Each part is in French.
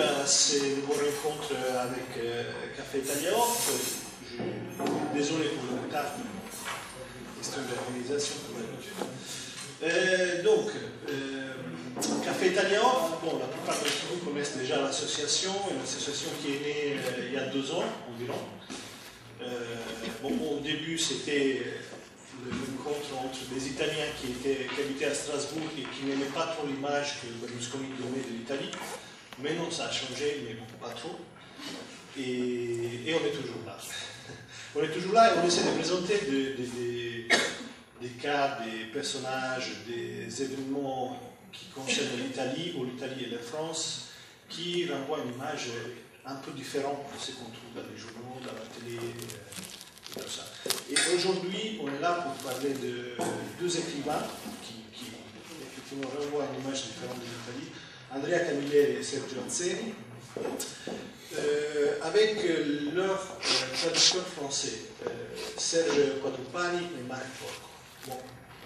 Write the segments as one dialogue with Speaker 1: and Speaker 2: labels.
Speaker 1: à ces nouveaux rencontres avec Café Italia Off. Désolé pour le retard, question d'organisation comme d'habitude. Café Italia Off, bon, la plupart d'entre vous connaissent déjà l'association, une association qui est née il y a 2 ans environ. Au début, c'était le rencontre entre des Italiens qui habitaient à Strasbourg et qui n'aimaient pas trop l'image que Berlusconi donnait de l'Italie. Mais non, ça a changé, mais pas trop. Et on est toujours là. On est toujours là et on essaie de présenter des cas, des personnages, des événements qui concernent l'Italie, ou l'Italie et la France, qui renvoient une image un peu différente de ce qu'on trouve dans les journaux, dans la télé, et tout ça. Et aujourd'hui, on est là pour parler de 2 écrivains qui effectivement renvoient une image différente de l'Italie, Andrea Camilleri et Sergio Azzeni, avec leur traducteur français, Serge Quadrupani et Marc Porco. Bon,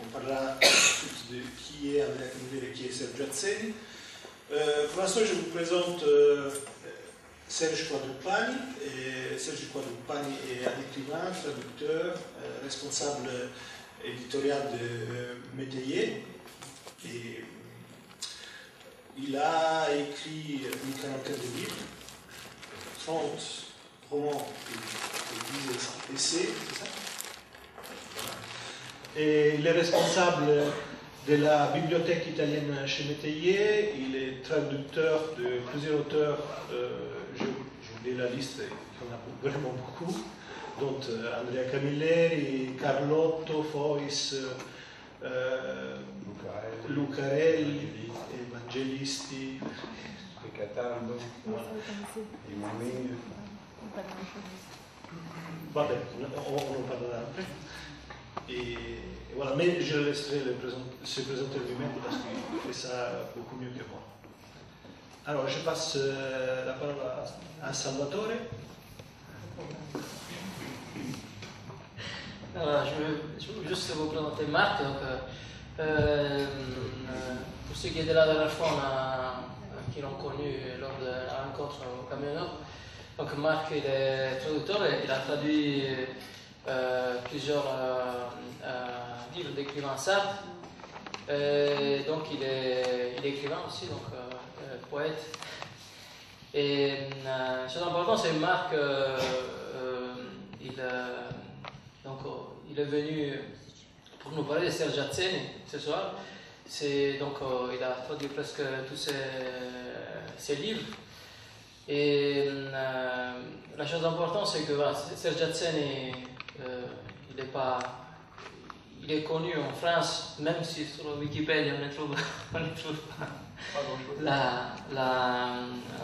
Speaker 1: on parlera ensuite de qui est Andrea Camilleri et qui est Sergio Azzeni. Pour l'instant, je vous présente Serge Quadrupani. Serge Quadrupani est un écrivain, traducteur, responsable éditorial de Métayer. Et il a écrit une quarantaine de livres, 30 romans et 10 essais, c'est ça? Et il est responsable de la bibliothèque italienne chez Métayer. Il est traducteur de plusieurs auteurs, j'ai oublié la liste, il y en a vraiment beaucoup, dont Andrea Camilleri, Carlotto, Fois, Lucarelli, Evangelisti,
Speaker 2: Cataldo, i Momini.
Speaker 1: Vabbè, on en parlera après. Et voilà, mais je le laisserai se présenter lui-même parce qu'il fait ça beaucoup mieux que moi. Alors, je passe la parole à Salvatore.
Speaker 3: Alors, je veux juste vous présenter Marc. Donc, pour ceux qui étaient là la dernière fois, qui l'ont connu lors de la rencontre au camionneur, donc Marc il est traducteur et il a traduit plusieurs livres d'écrivains sardes. Donc il est écrivain aussi, donc poète. Et chose importante, c'est que Marc, il est venu pour nous parler de Sergio Azzeni ce soir. Donc, il a traduit presque tous ses livres. Et la chose importante, c'est que Sergio Azzeni, il est connu en France, même si sur Wikipédia on ne trouve pas la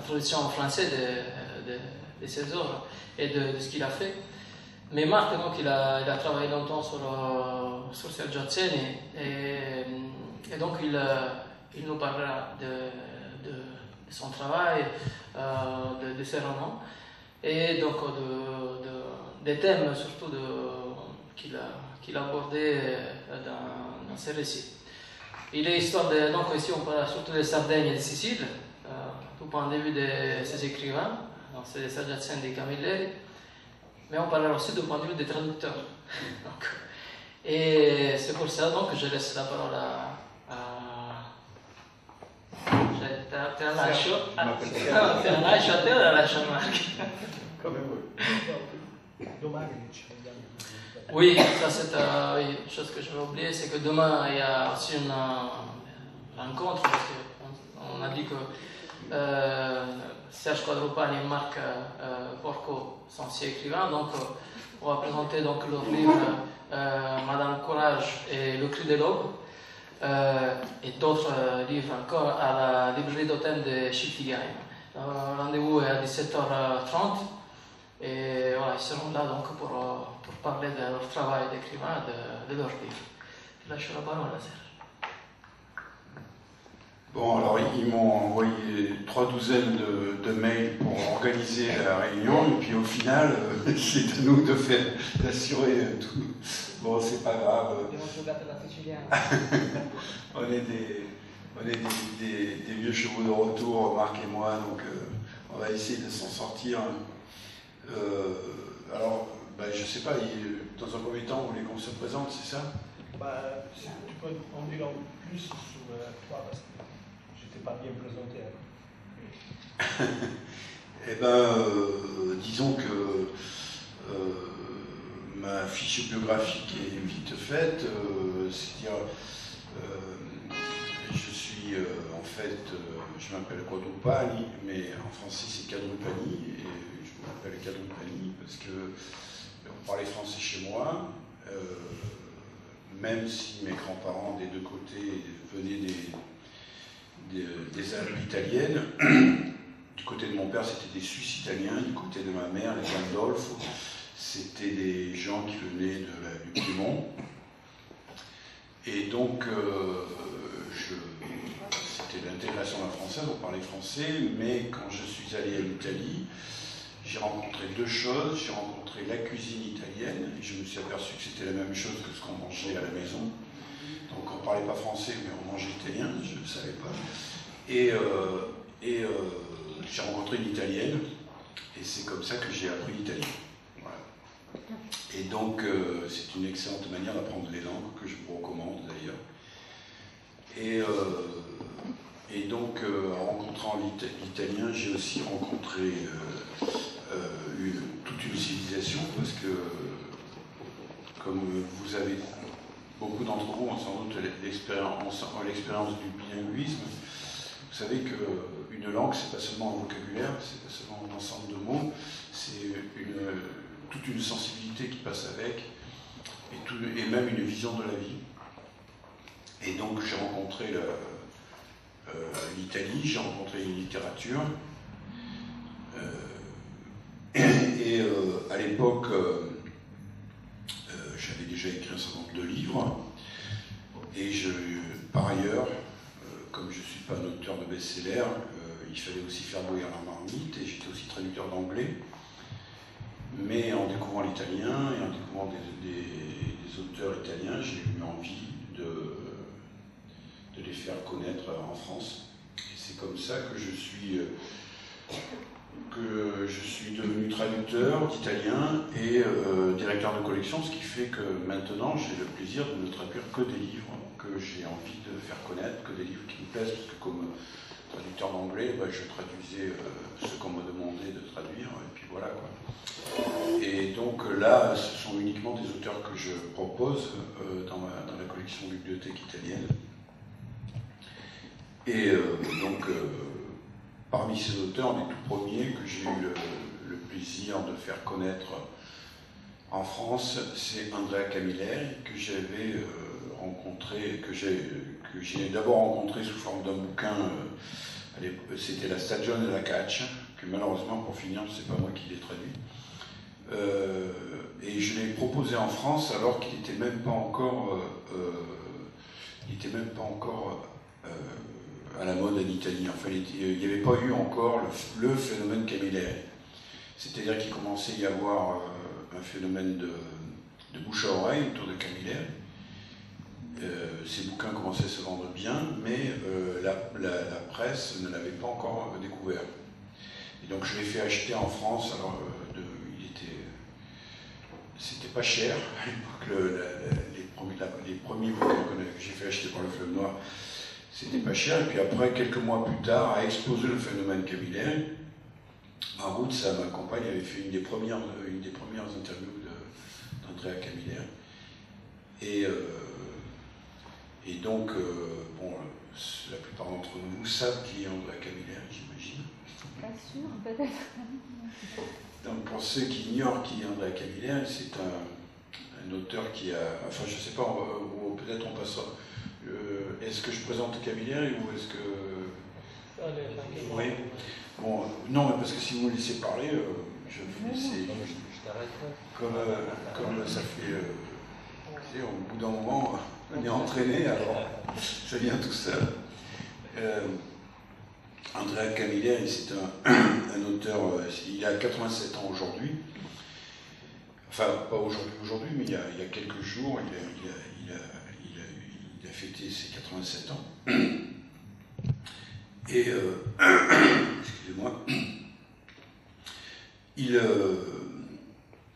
Speaker 3: traduction en français de ses œuvres et de ce qu'il a fait. Mais Marc, donc, il a travaillé longtemps sur Sergio Azzeni et donc il nous parlera de son travail, de ses romans et donc des thèmes surtout qu'il a abordés dans ses récits. Il est histoire donc ici on parle surtout de Sardaigne et de Sicile, tout point de vue de ses écrivains, donc c'est Sergio Azzeni et Camilleri, mais on parlera aussi du point de vue des traducteurs. Donc, et c'est pour ça donc que je laisse la parole à te la lascio a te o la lascio a Marc?
Speaker 2: Come vuoi.
Speaker 1: Domani ci vediamo.
Speaker 3: Oui, ça c'est une chose que je vais oublier, c'est que demain il y a aussi une rencontre, parce qu'on a dit que Serge Quadrupani et Marc Porco sont aussi écrivains, donc on va présenter donc leur livre Madame Courage et Le Cri de l'Aube, et d'autres livres encore à la librairie d'Autun de Schiltigheim. Le rendez-vous est à 17h30 et voilà, ils seront là donc pour parler de leur travail d'écrivain, de leurs livres. Je lâche la parole à Serge.
Speaker 2: Bon, alors ils m'ont envoyé 3 douzaines de mails pour organiser la réunion, et puis au final, c'est à nous d'assurer tout. Bon, c'est pas grave. On est des vieux chevaux de retour, Marc et moi, donc On va essayer de s'en sortir. Alors, je ne sais pas, dans un premier temps, vous voulez qu'on se présente, c'est ça?
Speaker 1: Tu peux en dire plus sur toi, parce que je n'étais pas bien présenté.
Speaker 2: Disons que ma fiche biographique est vite faite, c'est-à-dire je suis en fait, je m'appelle Quadrupani, mais en français c'est Cadrupani, et je m'appelle Cadrupani parce que on parlait français chez moi, même si mes grands-parents des deux côtés venaient des Alpes italiennes. Du côté de mon père, c'était des Suisses italiens, du côté de ma mère, les Gandolfo, c'était des gens qui venaient du Piémont. Et donc, c'était l'intégration à la française, on parlait français, mais quand je suis allé à l'Italie, j'ai rencontré deux choses. J'ai rencontré la cuisine italienne, et je me suis aperçu que c'était la même chose que ce qu'on mangeait à la maison. Donc on ne parlait pas français, mais on mangeait italien, je ne savais pas. Et j'ai rencontré une italienne, et c'est comme ça que j'ai appris l'italien. Voilà. Et donc, c'est une excellente manière d'apprendre les langues, que je vous recommande d'ailleurs. Et donc, en rencontrant l'italien, j'ai aussi rencontré toute une civilisation, parce que, comme vous avez, beaucoup d'entre vous ont sans doute l'expérience du bilinguisme. Vous savez qu'une langue, c'est pas seulement un vocabulaire, c'est pas seulement un ensemble de mots, c'est toute une sensibilité qui passe avec, et même une vision de la vie. Et donc j'ai rencontré l'Italie, j'ai rencontré une littérature, et à l'époque, j'avais déjà écrit un certain nombre de livres, et par ailleurs, comme je ne suis pas un auteur de best-seller, il fallait aussi faire bouillir la marmite, et j'étais aussi traducteur d'anglais. Mais en découvrant l'italien et en découvrant des auteurs italiens, j'ai eu envie de les faire connaître en France. Et c'est comme ça que je suis devenu traducteur d'italien et directeur de collection, ce qui fait que maintenant j'ai le plaisir de ne traduire que des livres que j'ai envie de faire connaître, que des livres qui me plaisent, parce que comme traducteur d'anglais, je traduisais ce qu'on me demandait de traduire, et puis voilà quoi. Et donc là, ce sont uniquement des auteurs que je propose dans la collection Bibliothèque italienne. Et donc, parmi ces auteurs, les tout premiers que j'ai eu le plaisir de faire connaître en France, c'est Andrea Camilleri, que j'avais rencontré, que j'ai d'abord rencontré sous forme d'un bouquin. C'était La Stagione della Caccia, que malheureusement, pour finir, c'est pas moi qui l'ai traduit. Et je l'ai proposé en France alors qu'il n'était même pas encore, à la mode en Italie. Enfin, il n'y avait pas eu encore le phénomène Camilleri. C'est-à-dire qu'il commençait à y avoir un phénomène de bouche à oreille autour de Camilleri. Ces bouquins commençaient à se vendre bien, mais la presse ne l'avait pas encore découvert. Et donc je l'ai fait acheter en France. Alors, c'était pas cher à l'époque. Les premiers bouquins que j'ai fait acheter par le Fleuve Noir, c'était pas cher. Et puis après, quelques mois plus tard, a explosé le phénomène Camilleri. En route, ma compagne avait fait une des premières interviews d'Andrea Camilleri. Et donc, la plupart d'entre vous savent qui est Andrea Camilleri, j'imagine.
Speaker 4: Pas sûr, peut-être.
Speaker 2: Donc, pour ceux qui ignorent qui est Andrea Camilleri, c'est un auteur qui a... Enfin, je ne sais pas, peut-être on passera. Est-ce que je présente Camilleri ou est-ce que... Oui. Bon, non, mais parce que si vous me laissez parler, je vais vous laisser...
Speaker 3: Je t'arrête.
Speaker 2: Comme ça fait... au bout d'un moment, on est entraîné, alors ça vient tout seul. Andrea Camilleri, c'est un auteur, il a 87 ans aujourd'hui. Enfin, pas aujourd'hui, mais il y a quelques jours, il a fêté ses 87 ans. Et, excusez-moi.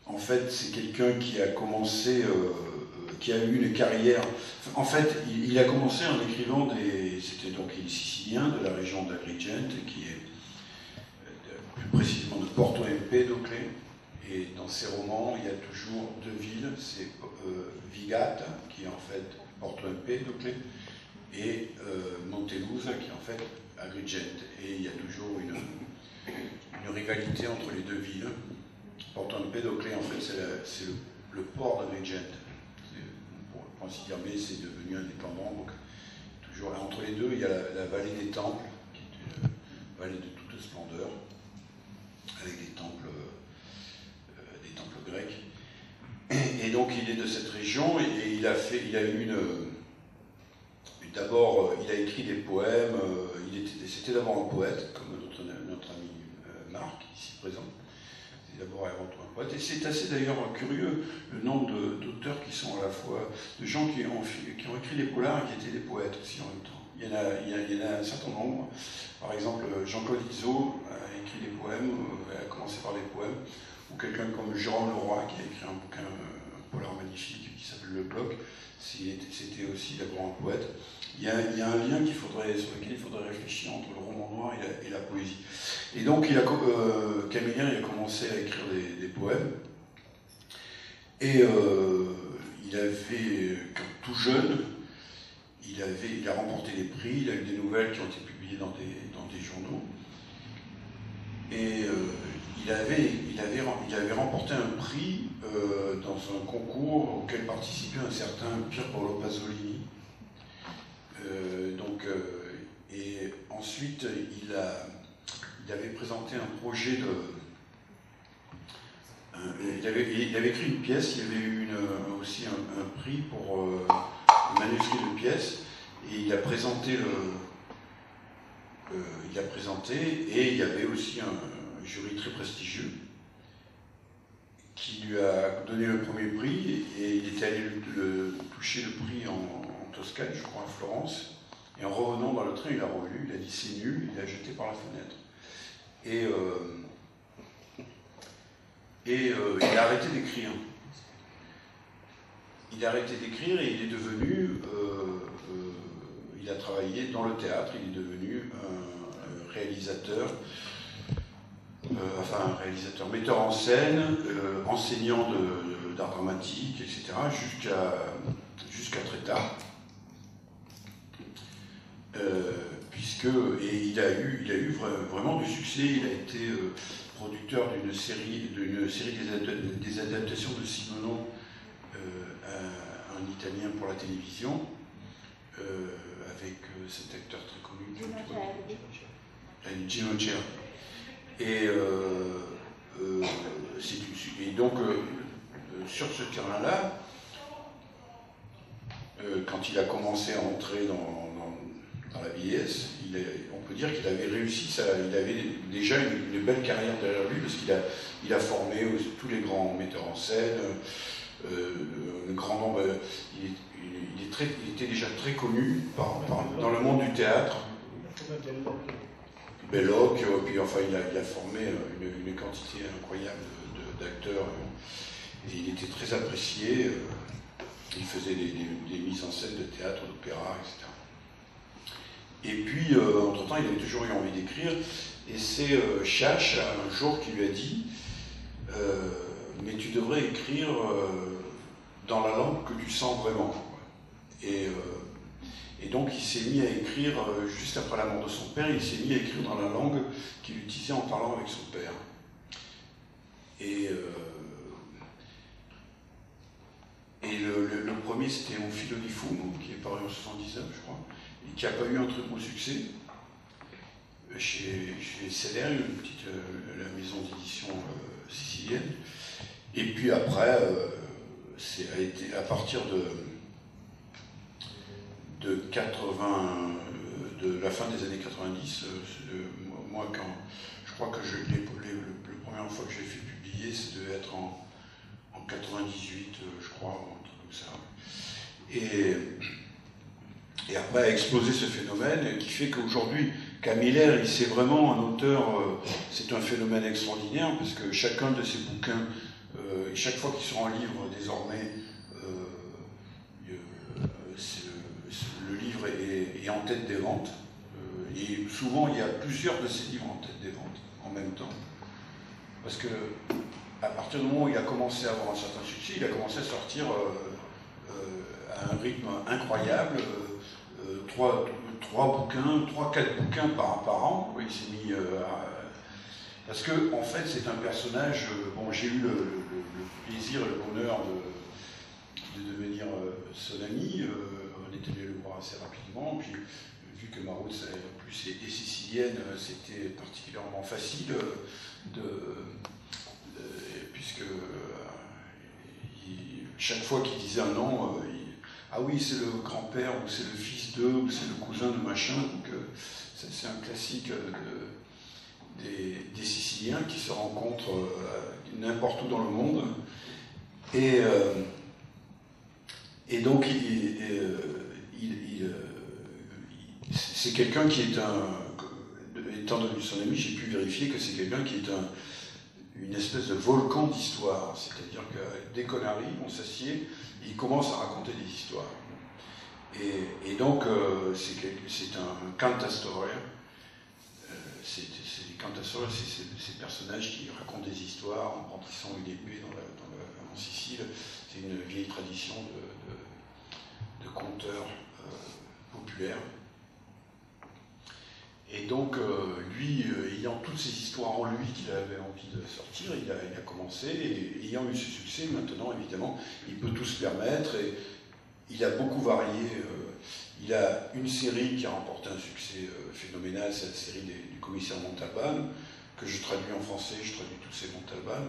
Speaker 2: en fait, c'est quelqu'un qui a commencé, qui a eu une carrière. En fait, il a commencé en écrivant c'était donc il est sicilien de la région d'Agrigente, qui est plus précisément de Porto Empedocle. Et dans ses romans, il y a toujours deux villes, c'est Vigata, qui est en fait Porto Empedocle, et Montelusa, qui est en fait Agrigente. Et il y a toujours une rivalité entre les deux villes. Porto Empedocle, en fait, c'est le port d'Agrigente. Pour ainsi dire, mais c'est devenu indépendant. Donc, toujours, entre les deux, il y a la vallée des Temples, qui est une vallée de toute splendeur, avec des temples grecs. Et donc, il est de cette région, et d'abord, il a écrit des poèmes. C'était d'abord un poète, comme notre ami Marc, ici présent. C'est d'abord avant tout un poète. Et c'est assez d'ailleurs curieux le nombre d'auteurs qui sont à la fois de gens qui ont écrit des polars et qui étaient des poètes aussi en même temps. Il y en a un certain nombre. Par exemple, Jean-Claude Izzo a écrit des poèmes, a commencé par des poèmes, ou quelqu'un comme Jérôme Leroy qui a écrit un bouquin, un polar magnifique qui s'appelle Le Bloc. C'était aussi d'abord un poète. Il y a un lien sur lequel il faudrait réfléchir entre le roman noir et la poésie. Et donc, Camillien, il a commencé à écrire des poèmes. Et il avait, tout jeune, il a remporté des prix, il a eu des nouvelles qui ont été publiées dans des journaux. Et il avait remporté un prix dans un concours auquel participait un certain Pier Paolo Pasolini. Et ensuite, il avait présenté un projet il avait écrit une pièce, il avait eu aussi un prix pour un manuscrit de pièce, et il a présenté et il y avait aussi un jury très prestigieux qui lui a donné le premier prix, et il était allé toucher le prix en Toscane, je crois, à Florence. Et en revenant dans le train, il a relu, il a dit c'est nul, il l'a jeté par la fenêtre. Et il a arrêté d'écrire. Il a arrêté d'écrire et il est devenu, il a travaillé dans le théâtre, il est devenu un réalisateur, metteur en scène, enseignant d'art dramatique, etc., jusqu'à très tard. Il a eu vraiment du succès. Il a été producteur d'une série des adaptations de Simenon, un Italien pour la télévision, avec cet acteur très connu, Gino Cervi. Et donc, sur ce terrain-là, quand il a commencé à entrer dans la vieillesse, on peut dire qu'il avait réussi, il avait déjà une belle carrière derrière lui, parce qu'il a formé tous les grands metteurs en scène, un grand nombre. Il était déjà très connu dans le monde du théâtre. Belloc, puis enfin il a formé une quantité incroyable d'acteurs, et il était très apprécié. Il faisait des mises en scène de théâtre, d'opéra, etc. Et puis, entre-temps, il avait toujours eu envie d'écrire, et c'est Chache, un jour, qui lui a dit mais tu devrais écrire dans la langue que tu sens vraiment. Et donc, il s'est mis à écrire, juste après la mort de son père, il s'est mis à écrire dans la langue qu'il utilisait en parlant avec son père. Et le premier, c'était Un filo di fumo, qui est paru en 79, je crois, et qui n'a pas eu un très gros succès. Chez CDR, la maison d'édition sicilienne. Et puis après, a été à partir de la fin des années 90, moi, je crois que la première fois que j'ai fait publier, ça devait être en 98, je crois, ou un truc comme ça. Et après a explosé ce phénomène qui fait qu'aujourd'hui, Camiller, c'est vraiment un auteur, c'est un phénomène extraordinaire, parce que chacun de ses bouquins, chaque fois qu'ils sont en livre désormais, le livre est en tête des ventes. Et souvent, il y a plusieurs de ces livres en tête des ventes en même temps. Parce que à partir du moment où il a commencé à avoir un certain succès, il a commencé à sortir à un rythme incroyable, 3, 4 bouquins par an. Oui, il s'est mis parce que, en fait, c'est un personnage. Bon, j'ai eu le plaisir et le bonheur de devenir son ami. On est allé le voir assez rapidement. Puis, vu que Marouz, en plus, est sicilienne, c'était particulièrement facile puisque chaque fois qu'il disait un nom, ah oui, c'est le grand-père, ou c'est le fils d'eux, ou c'est le cousin de machin. Donc, c'est un classique des Siciliens qui se rencontrent n'importe où dans le monde. Et donc, c'est quelqu'un qui est étant devenu son ami, j'ai pu vérifier que c'est quelqu'un qui est une espèce de volcan d'histoire. C'est-à-dire que dès qu'on arrive, on s'assied, il commence à raconter des histoires. Et donc, c'est un cantastoria. Les cantastoria, c'est ces personnages qui racontent des histoires en brandissant une épée en Sicile. C'est une vieille tradition de conteurs populaires. Et donc, lui, ayant toutes ces histoires en lui qu'il avait envie de sortir, il a commencé, et ayant eu ce succès, maintenant, évidemment, il peut tout se permettre, et il a beaucoup varié. Il a une série qui a remporté un succès phénoménal, c'est la série du commissaire Montalbán, que je traduis en français, je traduis tous ces Montalbán.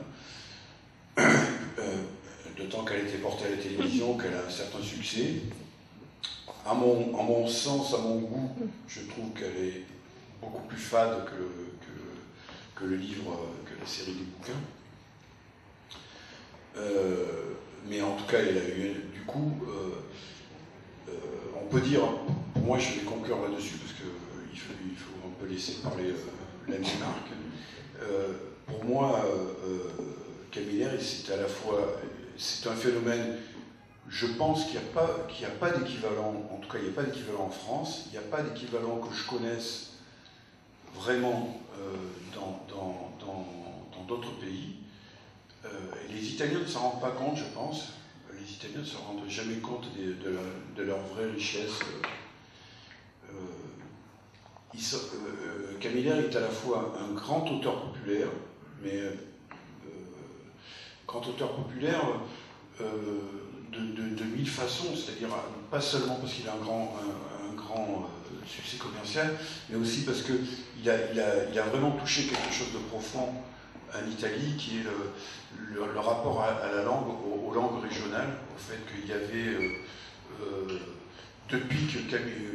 Speaker 2: D'autant qu'elle était portée à la télévision, qu'elle a un certain succès. À mon sens, à mon goût, je trouve qu'elle est beaucoup plus fade que le livre, que la série des bouquins. Mais en tout cas, elle a eu, du coup, on peut dire, pour moi je vais conclure là-dessus, parce qu'il faut un peu laisser parler l'ami Marc. Pour moi, Camiller, c'est à la fois, c'est un phénomène. Je pense qu'il n'y a pas d'équivalent, en tout cas il n'y a pas d'équivalent en France, il n'y a pas d'équivalent que je connaisse vraiment dans d'autres pays. Les Italiens ne s'en rendent pas compte, je pense. Les Italiens ne se rendent jamais compte de leur vraie richesse. Camiller est à la fois un grand auteur populaire, mais grand auteur populaire de mille façons, c'est-à-dire pas seulement parce qu'il a un grand succès commercial, mais aussi parce qu'il a vraiment touché quelque chose de profond en Italie, qui est le rapport à la langue, aux langues régionales, au fait qu'il y avait, depuis que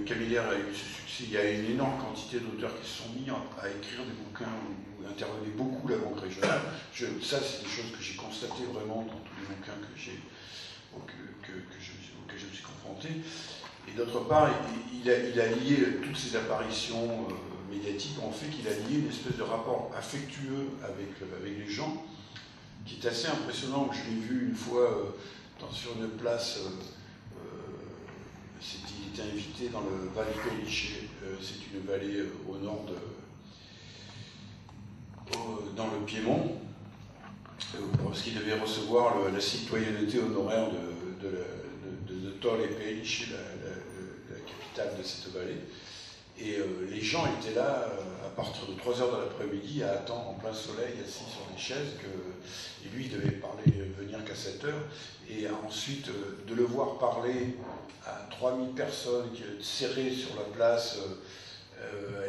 Speaker 2: Camiller a eu ce succès, il y a une énorme quantité d'auteurs qui se sont mis à écrire des bouquins où intervenait beaucoup la langue régionale. Ça, c'est des choses que j'ai constatées vraiment dans tous les bouquins auxquels je me suis confronté. Et d'autre part, il a lié toutes ces apparitions médiatiques en fait qu'il a lié une espèce de rapport affectueux avec les gens, qui est assez impressionnant. Je l'ai vu une fois sur une place, il était invité dans le Valle Pellice, c'est une vallée au nord dans le Piémont, parce qu'il devait recevoir la citoyenneté honoraire de Tolle Pellice, la capitale de cette vallée. Et les gens étaient là à partir de 3h de l'après-midi à attendre en plein soleil, assis sur des chaises, et lui il devait venir qu'à 7h. Et ensuite de le voir parler à 3000 personnes serrées sur la place,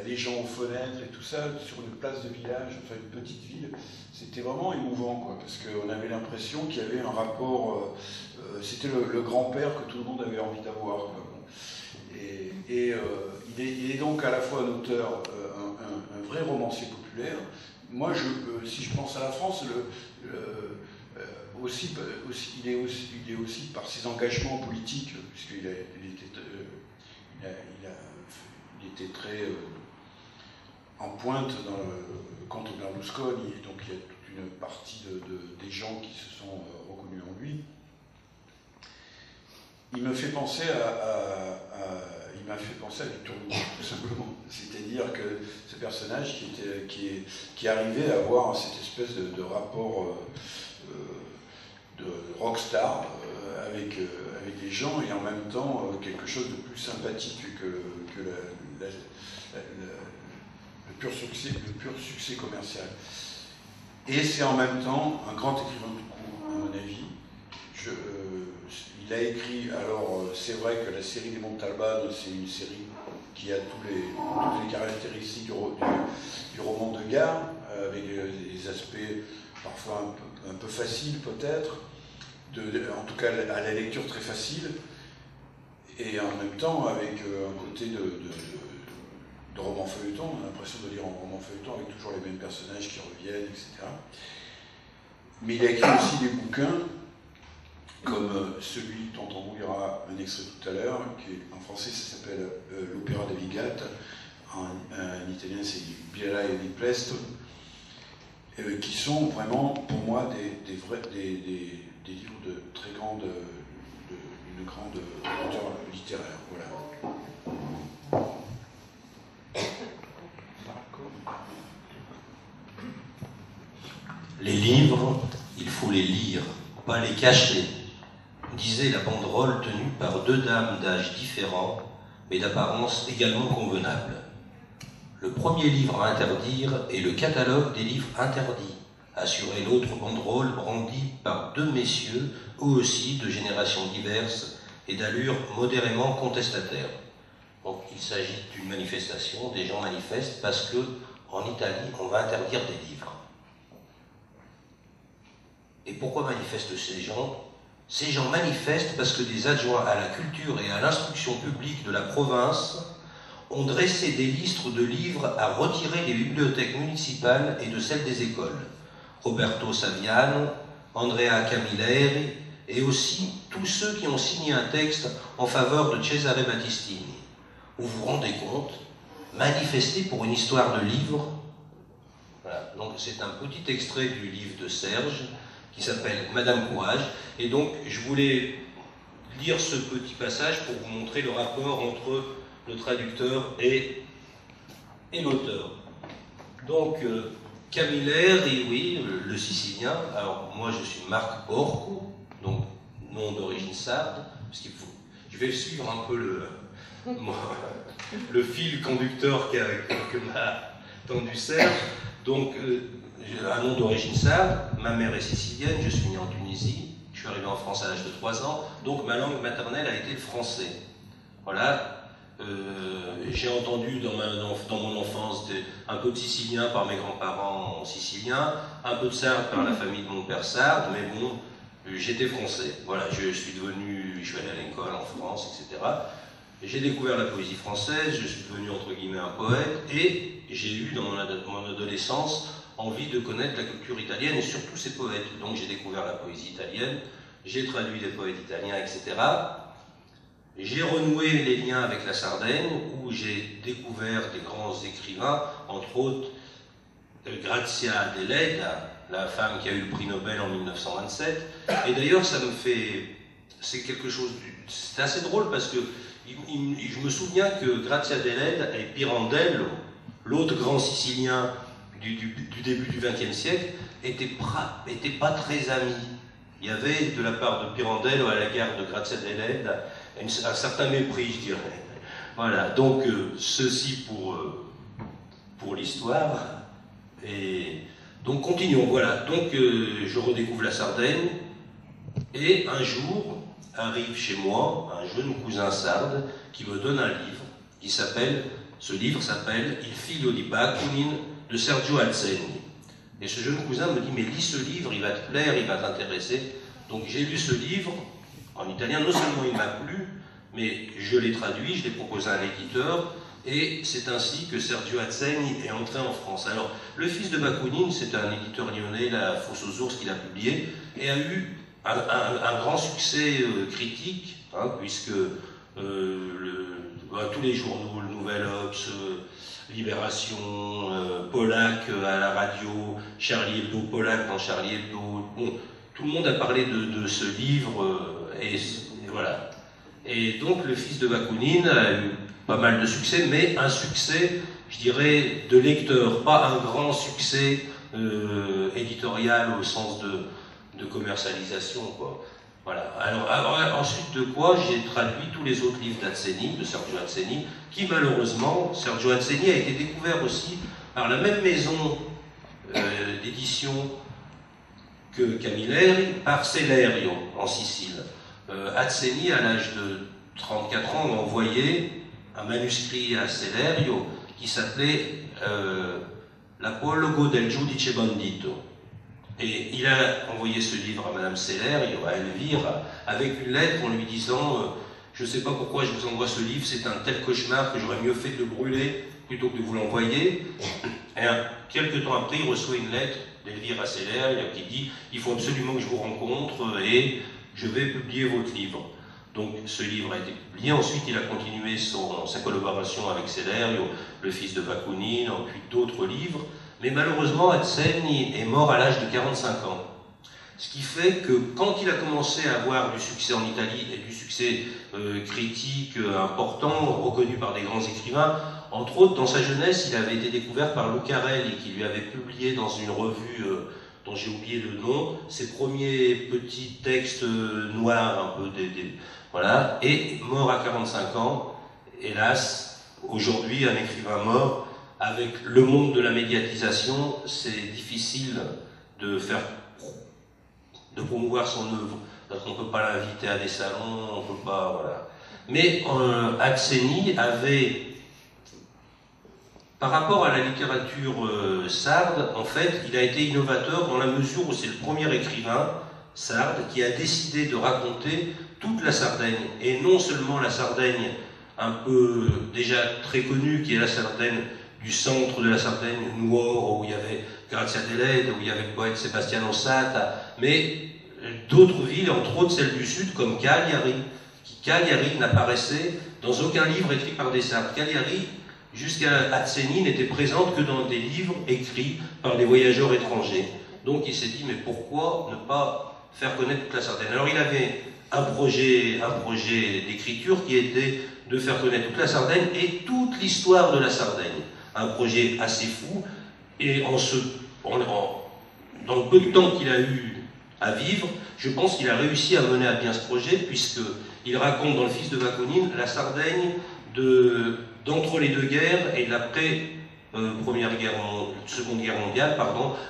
Speaker 2: les gens aux fenêtres et tout ça, sur une place de village, enfin une petite ville, c'était vraiment émouvant, quoi, parce qu'on avait l'impression qu'il y avait un rapport, c'était le grand-père que tout le monde avait envie d'avoir, quoi. Et il est donc à la fois un auteur, un vrai romancier populaire. Moi, si je pense à la France, il est aussi par ses engagements politiques, puisqu'il était très en pointe contre Berlusconi, et donc il y a toute une partie des gens qui se sont reconnus en lui. Il me fait penser il m'a fait penser à Victor Hugo, tout simplement. C'est-à-dire que ce personnage qui arrivait à avoir cette espèce de rapport de rockstar avec les gens, et en même temps quelque chose de plus sympathique que le pur succès commercial. Et c'est en même temps un grand écrivain de coup, à mon avis. Il a écrit, alors c'est vrai que la série des Montalbán, c'est une série qui a toutes les caractéristiques du roman de gare, avec des aspects parfois un peu faciles peut-être, en tout cas à la lecture très facile, et en même temps avec un côté de roman feuilleton. On a l'impression de lire un roman feuilleton avec toujours les mêmes personnages qui reviennent, etc. Mais il a écrit aussi des bouquins comme celui dont on lira un extrait tout à l'heure, qui en français ça s'appelle l'Opéra de Ligate, en italien c'est Biella e di Plesto, qui sont vraiment pour moi des livres de très grande, d'une grande hauteur littéraire. Voilà.
Speaker 5: Les livres, il faut les lire, pas les cacher, disait la banderole tenue par deux dames d'âge différents, mais d'apparence également convenable. Le premier livre à interdire est le catalogue des livres interdits, assurait l'autre banderole brandie par deux messieurs, eux aussi de générations diverses et d'allure modérément contestataire. Donc il s'agit d'une manifestation, des gens manifestent parce que en Italie, on va interdire des livres. Et pourquoi manifestent ces gens ? Ces gens manifestent parce que des adjoints à la culture et à l'instruction publique de la province ont dressé des listes de livres à retirer des bibliothèques municipales et de celles des écoles. Roberto Saviano, Andrea Camilleri et aussi tous ceux qui ont signé un texte en faveur de Cesare Battistini. Vous vous rendez compte ? Manifester pour une histoire de livre. Voilà. Donc c'est un petit extrait du livre de Serge qui s'appelle Madame Courage. Et donc je voulais lire ce petit passage pour vous montrer le rapport entre le traducteur et l'auteur. Donc Camilleri, oui, le sicilien. Alors moi je suis Marc Porco, donc nom d'origine sarde, parce qu'il faut. Je vais suivre un peu le fil conducteur que m'a tendu Serge. Donc j'ai un nom d'origine sarde, ma mère est sicilienne, je suis né en Tunisie, je suis arrivé en France à l'âge de 3 ans, donc ma langue maternelle a été le français. Voilà. J'ai entendu dans mon enfance un peu de sicilien par mes grands-parents siciliens, un peu de sarde par la famille de mon père sarde, mais bon, j'étais français. Voilà, je suis allé à l'école en France, etc. J'ai découvert la poésie française, je suis devenu entre guillemets un poète, et j'ai eu dans mon adolescence envie de connaître la culture italienne et surtout ses poètes. Donc j'ai découvert la poésie italienne, j'ai traduit des poètes italiens, etc. J'ai renoué les liens avec la Sardaigne, où j'ai découvert des grands écrivains, entre autres Grazia Deledda, la femme qui a eu le prix Nobel en 1927. Et d'ailleurs, c'est quelque chose, c'est assez drôle parce que je me souviens que Grazia Deledda et Pirandello, l'autre grand sicilien du début du XXe siècle, n'étaient pas très amis. Il y avait de la part de Pirandello à l'égard de Grazia Deledda un certain mépris, je dirais. Voilà, donc ceci pour l'histoire. Et donc continuons, voilà. Donc je redécouvre la Sardaigne, et un jour arrive chez moi un jeune cousin sarde qui me donne un livre ce livre s'appelle Il figlio di Bakunin de Sergio Alzeni. Et ce jeune cousin me dit, mais lis ce livre, il va te plaire, il va t'intéresser. Donc j'ai lu ce livre en italien, non seulement il m'a plu, mais je l'ai traduit, je l'ai proposé à un éditeur, et c'est ainsi que Sergio Alzeni est entré en France. Alors, Le Fils de Bakounine, c'est un éditeur lyonnais, La Fosse aux Ours, qu'il a publié, et a eu un grand succès critique, hein, puisque tous les journaux, le Nouvelle Obs, Libération, Pollack à la radio, Charlie Hebdo, Pollack dans Charlie Hebdo. Bon, tout le monde a parlé de ce livre, et voilà. Et donc le fils de Bakounine a eu pas mal de succès, mais un succès, je dirais, de lecteur, pas un grand succès éditorial au sens de commercialisation, quoi. Voilà. Alors, ensuite de quoi j'ai traduit tous les autres livres d'Azzeni, de Sergio Azzeni, qui malheureusement, Sergio Azzeni a été découvert aussi par la même maison d'édition que Camilleri, par Celerio, en Sicile. Azzeni, à l'âge de 34 ans, a envoyé un manuscrit à Celerio qui s'appelait L'Apologo del Giudice Bandito. Et il a envoyé ce livre à Madame Celerio, à Elvire, avec une lettre en lui disant je ne sais pas pourquoi je vous envoie ce livre, c'est un tel cauchemar que j'aurais mieux fait de le brûler plutôt que de vous l'envoyer. Et quelques temps après, il reçoit une lettre d'Elvire à Celerio qui dit il faut absolument que je vous rencontre et je vais publier votre livre. Donc ce livre a été publié. Ensuite, il a continué sa collaboration avec Celerio, le fils de Bakounine, puis d'autres livres. Mais malheureusement, Azzeni est mort à l'âge de 45 ans. Ce qui fait que quand il a commencé à avoir du succès en Italie, et du succès critique important, reconnu par des grands écrivains, entre autres, dans sa jeunesse, il avait été découvert par Lucarelli, qui lui avait publié dans une revue dont j'ai oublié le nom, ses premiers petits textes noirs, un peu voilà, et mort à 45 ans, hélas, aujourd'hui, un écrivain mort. Avec le monde de la médiatisation, c'est difficile de promouvoir son œuvre, parce qu'on ne peut pas l'inviter à des salons, on ne peut pas, voilà. Mais Azzeni avait, par rapport à la littérature sarde, en fait, il a été innovateur dans la mesure où c'est le premier écrivain sarde qui a décidé de raconter toute la Sardaigne, et non seulement la Sardaigne un peu déjà très connue, qui est la Sardaigne du centre de la Sardaigne, Nuoro, où il y avait Grazia Deledda, où il y avait le poète Sebastiano Sata, mais d'autres villes, entre autres celles du sud, comme Cagliari, Cagliari n'apparaissait dans aucun livre écrit par des Sardes. Cagliari, jusqu'à Azzeni, n'était présente que dans des livres écrits par des voyageurs étrangers. Donc il s'est dit, mais pourquoi ne pas faire connaître toute la Sardaigne? Alors il avait un projet d'écriture qui était de faire connaître toute la Sardaigne et toute l'histoire de la Sardaigne. Un projet assez fou, et dans le peu de temps qu'il a eu à vivre, je pense qu'il a réussi à mener à bien ce projet, puisqu'il raconte dans Le Fils de Bakounine la Sardaigne d'entre les deux guerres et de Seconde Guerre mondiale,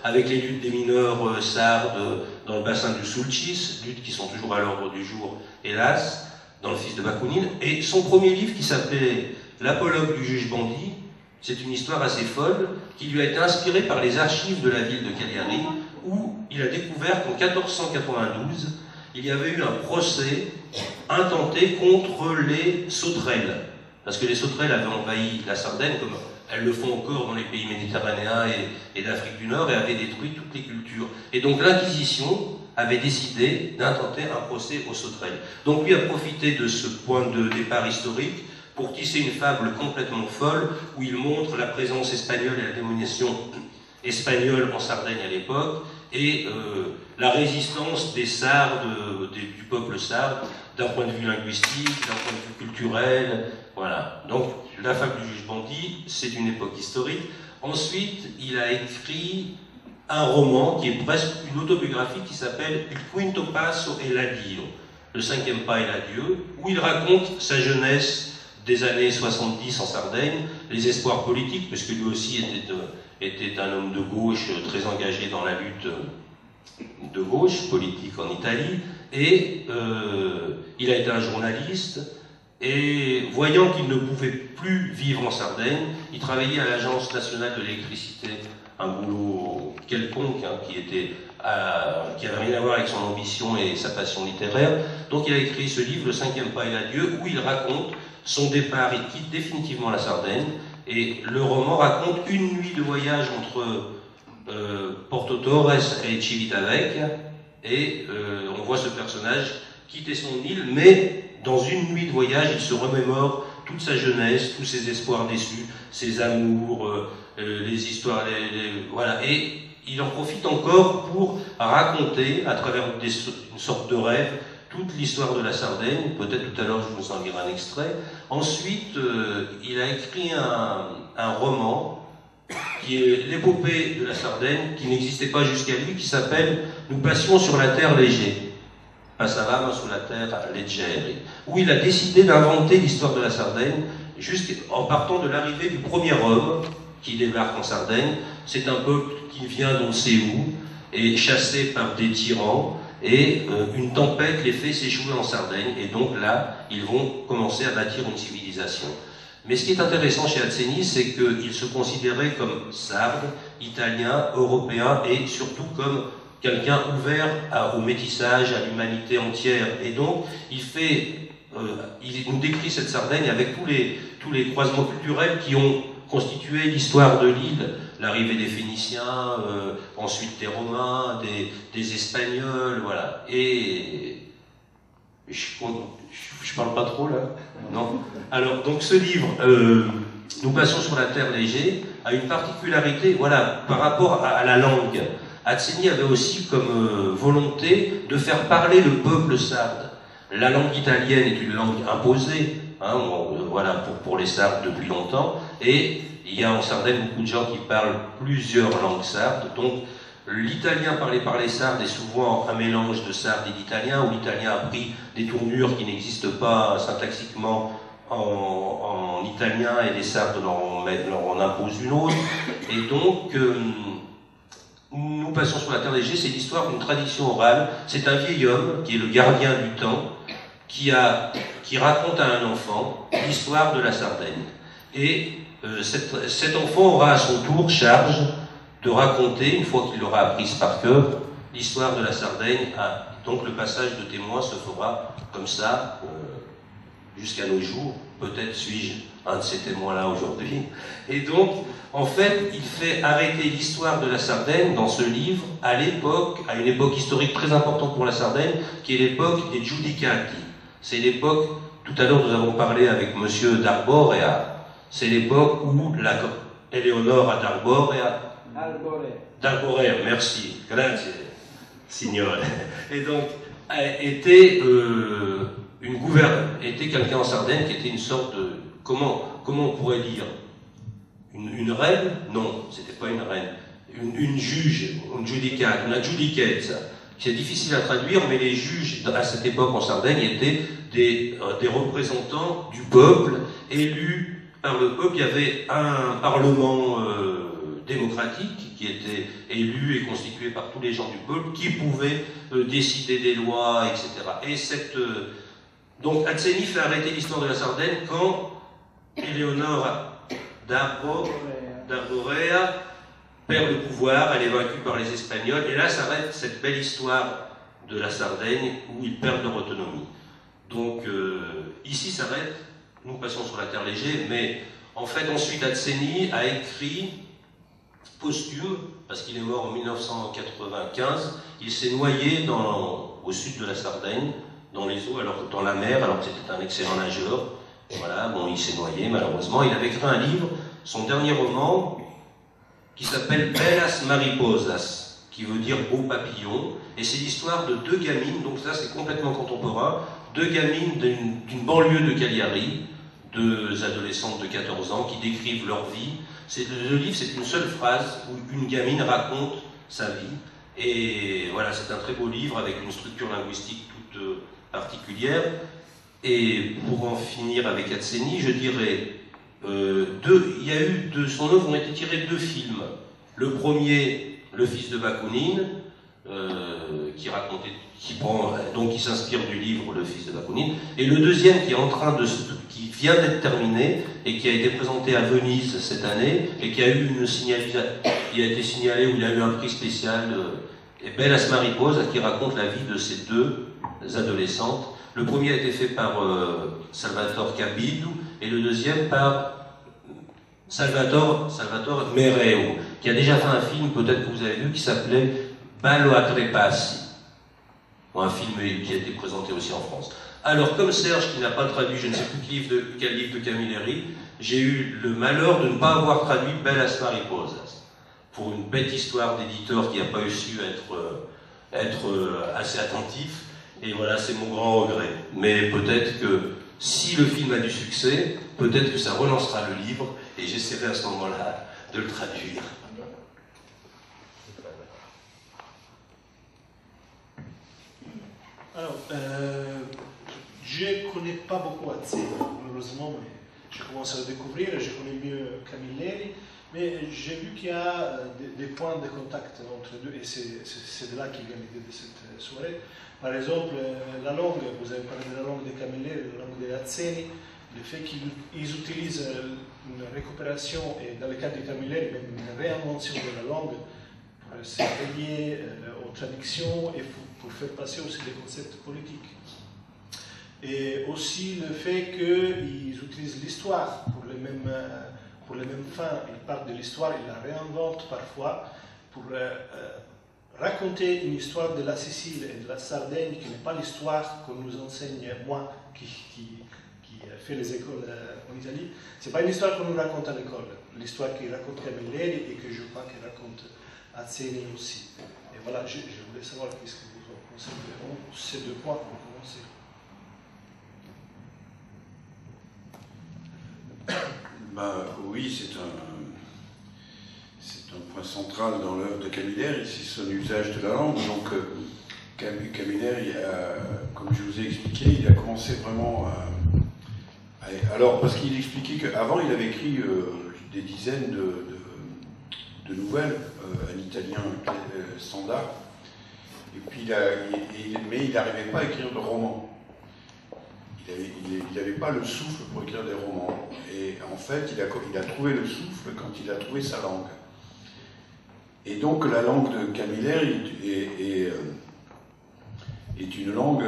Speaker 5: avec les luttes des mineurs sardes dans le bassin du Sulcis, luttes qui sont toujours à l'ordre du jour, hélas, dans Le Fils de Bakounine, et son premier livre qui s'appelait L'Apologue du juge bandit. C'est une histoire assez folle qui lui a été inspirée par les archives de la ville de Cagliari, où il a découvert qu'en 1492, il y avait eu un procès intenté contre les sauterelles. Parce que les sauterelles avaient envahi la Sardaigne, comme elles le font encore dans les pays méditerranéens et d'Afrique du Nord, et avaient détruit toutes les cultures. Et donc l'Inquisition avait décidé d'intenter un procès aux sauterelles. Donc lui a profité de ce point de départ historique pour tisser une fable complètement folle, où il montre la présence espagnole et la domination espagnole en Sardaigne à l'époque, et la résistance des Sardes, du peuple sarde, d'un point de vue linguistique, d'un point de vue culturel, voilà. Donc, la fable du juge bandit, c'est une époque historique. Ensuite, il a écrit un roman qui est presque une autobiographie qui s'appelle Il Quinto Passo e l'Addio, le cinquième pas et l'adieu, où il raconte sa jeunesse des années 70 en Sardaigne, les espoirs politiques, parce que lui aussi était un homme de gauche très engagé dans la lutte de gauche politique en Italie, et il a été un journaliste, et voyant qu'il ne pouvait plus vivre en Sardaigne, il travaillait à l'Agence nationale de l'électricité, un boulot quelconque, qui n'avait rien à voir avec son ambition et sa passion littéraire. Donc il a écrit ce livre, Le cinquième pas et l'adieu, où il raconte son départ. Il quitte définitivement la Sardaigne, et le roman raconte une nuit de voyage entre Porto Torres et Civitavecchia, et on voit ce personnage quitter son île, mais dans une nuit de voyage, il se remémore toute sa jeunesse, tous ses espoirs déçus, ses amours, les histoires, voilà. Et il en profite encore pour raconter, à travers une sorte de rêve, toute l'histoire de la Sardaigne. Peut-être tout à l'heure je vous en lirai un extrait. Ensuite, il a écrit un roman qui est l'épopée de la Sardaigne, qui n'existait pas jusqu'à lui, qui s'appelle « Nous passions sur la terre léger ». Passavamo sulla terra leggeri, où il a décidé d'inventer l'histoire de la Sardaigne, en partant de l'arrivée du premier homme qui débarque en Sardaigne. C'est un peuple qui vient d'on ne sait où, et chassé par des tyrans, et une tempête les fait s'échouer en Sardaigne, et donc là, ils vont commencer à bâtir une civilisation. Mais ce qui est intéressant chez Atzeni, c'est qu'il se considérait comme sarde, italien, européen, et surtout comme quelqu'un ouvert au métissage, à l'humanité entière. Et donc, il nous décrit cette Sardaigne avec tous les croisements culturels qui ont constitué l'histoire de l'île, l'arrivée des Phéniciens, ensuite des Romains, des Espagnols, voilà. Et je parle pas trop là, non? Alors, donc ce livre, Nous passons sur la terre léger, a une particularité, voilà, par rapport à la langue. Atzeni avait aussi comme volonté de faire parler le peuple sarde. La langue italienne est une langue imposée, hein, voilà, pour les Sardes depuis longtemps, et il y a en Sardaigne beaucoup de gens qui parlent plusieurs langues sardes. Donc l'italien parlé par les Sardes est souvent un mélange de sarde et d'italien, où l'italien a pris des tournures qui n'existent pas syntaxiquement en italien, et les Sardes leur en imposent une autre. Et donc Nous passons sur la terre léger, c'est l'histoire d'une tradition orale. C'est un vieil homme qui est le gardien du temps, qui raconte à un enfant l'histoire de la Sardaigne. Et cet enfant aura à son tour charge de raconter, une fois qu'il l'aura apprise par cœur, l'histoire de la Sardaigne. Donc le passage de témoin se fera comme ça jusqu'à nos jours. Peut-être suis-je un de ces témoins-là aujourd'hui. Et donc, en fait, il fait arrêter l'histoire de la Sardaigne dans ce livre à une époque historique très importante pour la Sardaigne, qui est l'époque des Giudicati. C'est l'époque, tout à l'heure nous avons parlé avec monsieur d'Arborea, c'est l'époque où la Eleonora d'Arborea, merci, grazie, signore. Et donc, était quelqu'un en Sardaigne qui était une sorte de, comment on pourrait dire, une reine? Non, c'était pas une reine. Une juge, une giudicata, una giudichezza. C'est difficile à traduire, mais les juges à cette époque en Sardaigne étaient des représentants du peuple, élus par le peuple. Il y avait un parlement démocratique qui était élu et constitué par tous les gens du peuple, qui pouvaient décider des lois, etc. Et donc Atzeni fait arrêter l'histoire de la Sardaigne quand Eleonora d'Arborea perd le pouvoir, elle est vaincue par les Espagnols, et là s'arrête cette belle histoire de la Sardaigne où ils perdent leur autonomie. Donc ici s'arrête, nous passons sur la terre léger, mais en fait ensuite Atzeni a écrit posthume, parce qu'il est mort en 1995, il s'est noyé au sud de la Sardaigne, dans les eaux, dans la mer, alors que c'était un excellent nageur. Voilà, bon, il s'est noyé malheureusement. Il avait écrit un livre, son dernier roman, qui s'appelle Bellas Mariposas, qui veut dire beau papillon, et c'est l'histoire de deux gamines, donc ça c'est complètement contemporain, deux gamines d'une banlieue de Cagliari, deux adolescentes de 14 ans qui décrivent leur vie. Le livre, c'est une seule phrase où une gamine raconte sa vie, et voilà, c'est un très beau livre avec une structure linguistique toute particulière. Et pour en finir avec Atzeni, je dirais, il y a eu de son œuvre ont été tirés deux films. Le premier, Le fils de Bakounine, qui s'inspire du livre Le fils de Bakounine, et le deuxième qui vient d'être terminé et qui a été présenté à Venise cette année et qui a eu qui a été signalé où il a eu un prix spécial, Bellas Mariposas, qui raconte la vie de ces deux adolescentes. Le premier a été fait par Salvatore Cabido et le deuxième par Salvatore Mereu, qui a déjà fait un film, peut-être que vous avez vu, qui s'appelait Ballo a tre passi, un film qui a été présenté aussi en France. Alors, comme Serge, qui n'a pas traduit, je ne sais plus quel livre de Camilleri, j'ai eu le malheur de ne pas avoir traduit Bellas Mariposas, pour une bête histoire d'éditeur qui n'a pas su être assez attentif. Et voilà, c'est mon grand regret. Mais peut-être que si le film a du succès, peut-être que ça relancera le livre, et j'essaierai à ce moment-là de le traduire.
Speaker 1: Alors, je ne connais pas beaucoup Azzeni, malheureusement, mais je commence à le découvrir, je connais mieux Camilleri, mais j'ai vu qu'il y a des points de contact entre deux, et c'est de là qu'il vient l'idée de cette soirée. Par exemple, la langue, vous avez parlé de la langue de Camilleri, de la langue de Azzeni, le fait qu'ils utilisent une récupération, et dans le cas de Camilleri, même une réinvention de la langue, pour se relier aux traductions et pour faire passer aussi des concepts politiques. Et aussi le fait qu'ils utilisent l'histoire pour les mêmes fins. Ils partent de l'histoire, ils la réinventent parfois pour raconter une histoire de la Sicile et de la Sardaigne qui n'est pas l'histoire qu'on nous enseigne, moi qui fais les écoles en Italie. Ce n'est pas une histoire qu'on nous raconte à l'école. L'histoire qu'il raconte Camilleri et que je crois qu'il raconte Azzeni aussi. Et voilà, je voulais savoir qu'est-ce que vous en pensez de ces deux points pour commencer.
Speaker 2: Ben, oui, c'est un point central dans l'œuvre de Camilleri, c'est son usage de la langue. Donc, Camilleri, comme je vous ai expliqué, il a commencé vraiment alors, parce qu'il expliquait qu'avant, il avait écrit des dizaines de nouvelles en italien standard, et puis mais il n'arrivait pas à écrire de romans. Il n'avait pas le souffle pour écrire des romans. Et en fait, il a trouvé le souffle quand il a trouvé sa langue. Et donc, la langue de Camilleri est une langue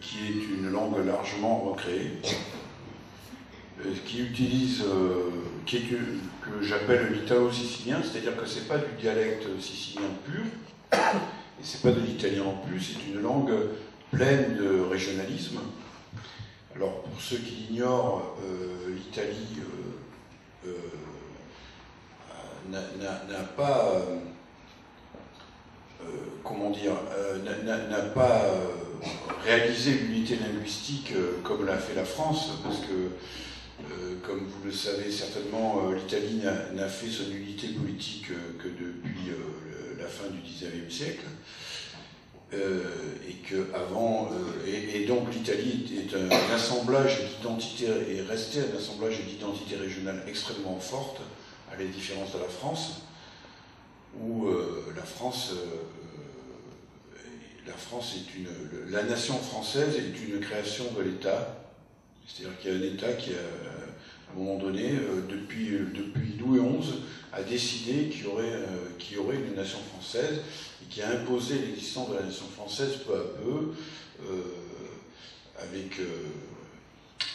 Speaker 2: qui est une langue largement recréée, qui utilise, que j'appelle l'italo-sicilien, c'est-à-dire que c'est pas du dialecte sicilien pur, et c'est pas de l'italien en plus, c'est une langue pleine de régionalisme. Alors, pour ceux qui l'ignorent, l'Italie n'a pas, comment dire, n'a pas réalisé l'unité linguistique comme l'a fait la France, parce que, comme vous le savez certainement, l'Italie n'a fait son unité politique que depuis la fin du XIXe siècle. Et que avant, et donc l'Italie est un assemblage d'identités, et restait un assemblage d'identités régionales extrêmement fortes, à la différence de la France, où la France la nation française est une création de l'État, c'est-à-dire qu'il y a un État qui, à un moment donné, depuis Louis XI, a décidé qu'il y aurait une nation française, et qui a imposé l'existence de la nation française peu à peu, avec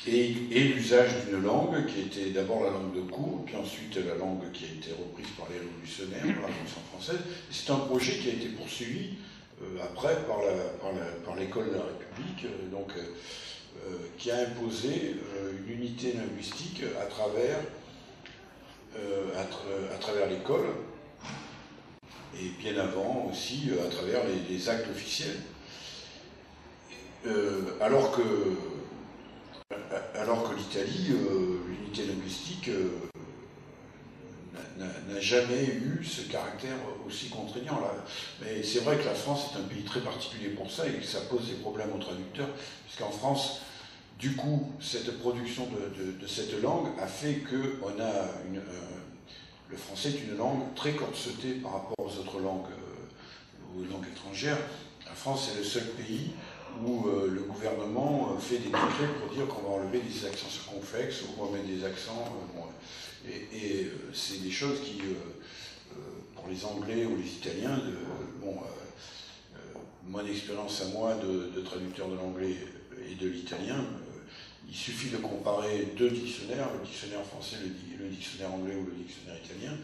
Speaker 2: et l'usage d'une langue qui était d'abord la langue de cour, puis ensuite la langue qui a été reprise par les révolutionnaires, par la Révolution française. C'est un projet qui a été poursuivi après par l'école de la République, qui a imposé une unité linguistique à travers l'école, et bien avant aussi à travers les actes officiels. Alors que l'Italie, l'unité linguistique n'a jamais eu ce caractère aussi contraignant. Là. Mais c'est vrai que la France est un pays très particulier pour ça, et que ça pose des problèmes aux traducteurs, puisqu'en France, du coup, cette production de cette langue a fait que le français est une langue très corsetée par rapport aux autres langues, aux langues étrangères. La France est le seul pays où le gouvernement fait des décrets pour dire qu'on va enlever des accents circonflexes ou remettre des accents. C'est des choses qui, pour les Anglais ou les Italiens, mon expérience à moi de traducteur de l'anglais et de l'italien, il suffit de comparer deux dictionnaires, le dictionnaire français, le dictionnaire anglais ou le dictionnaire italien,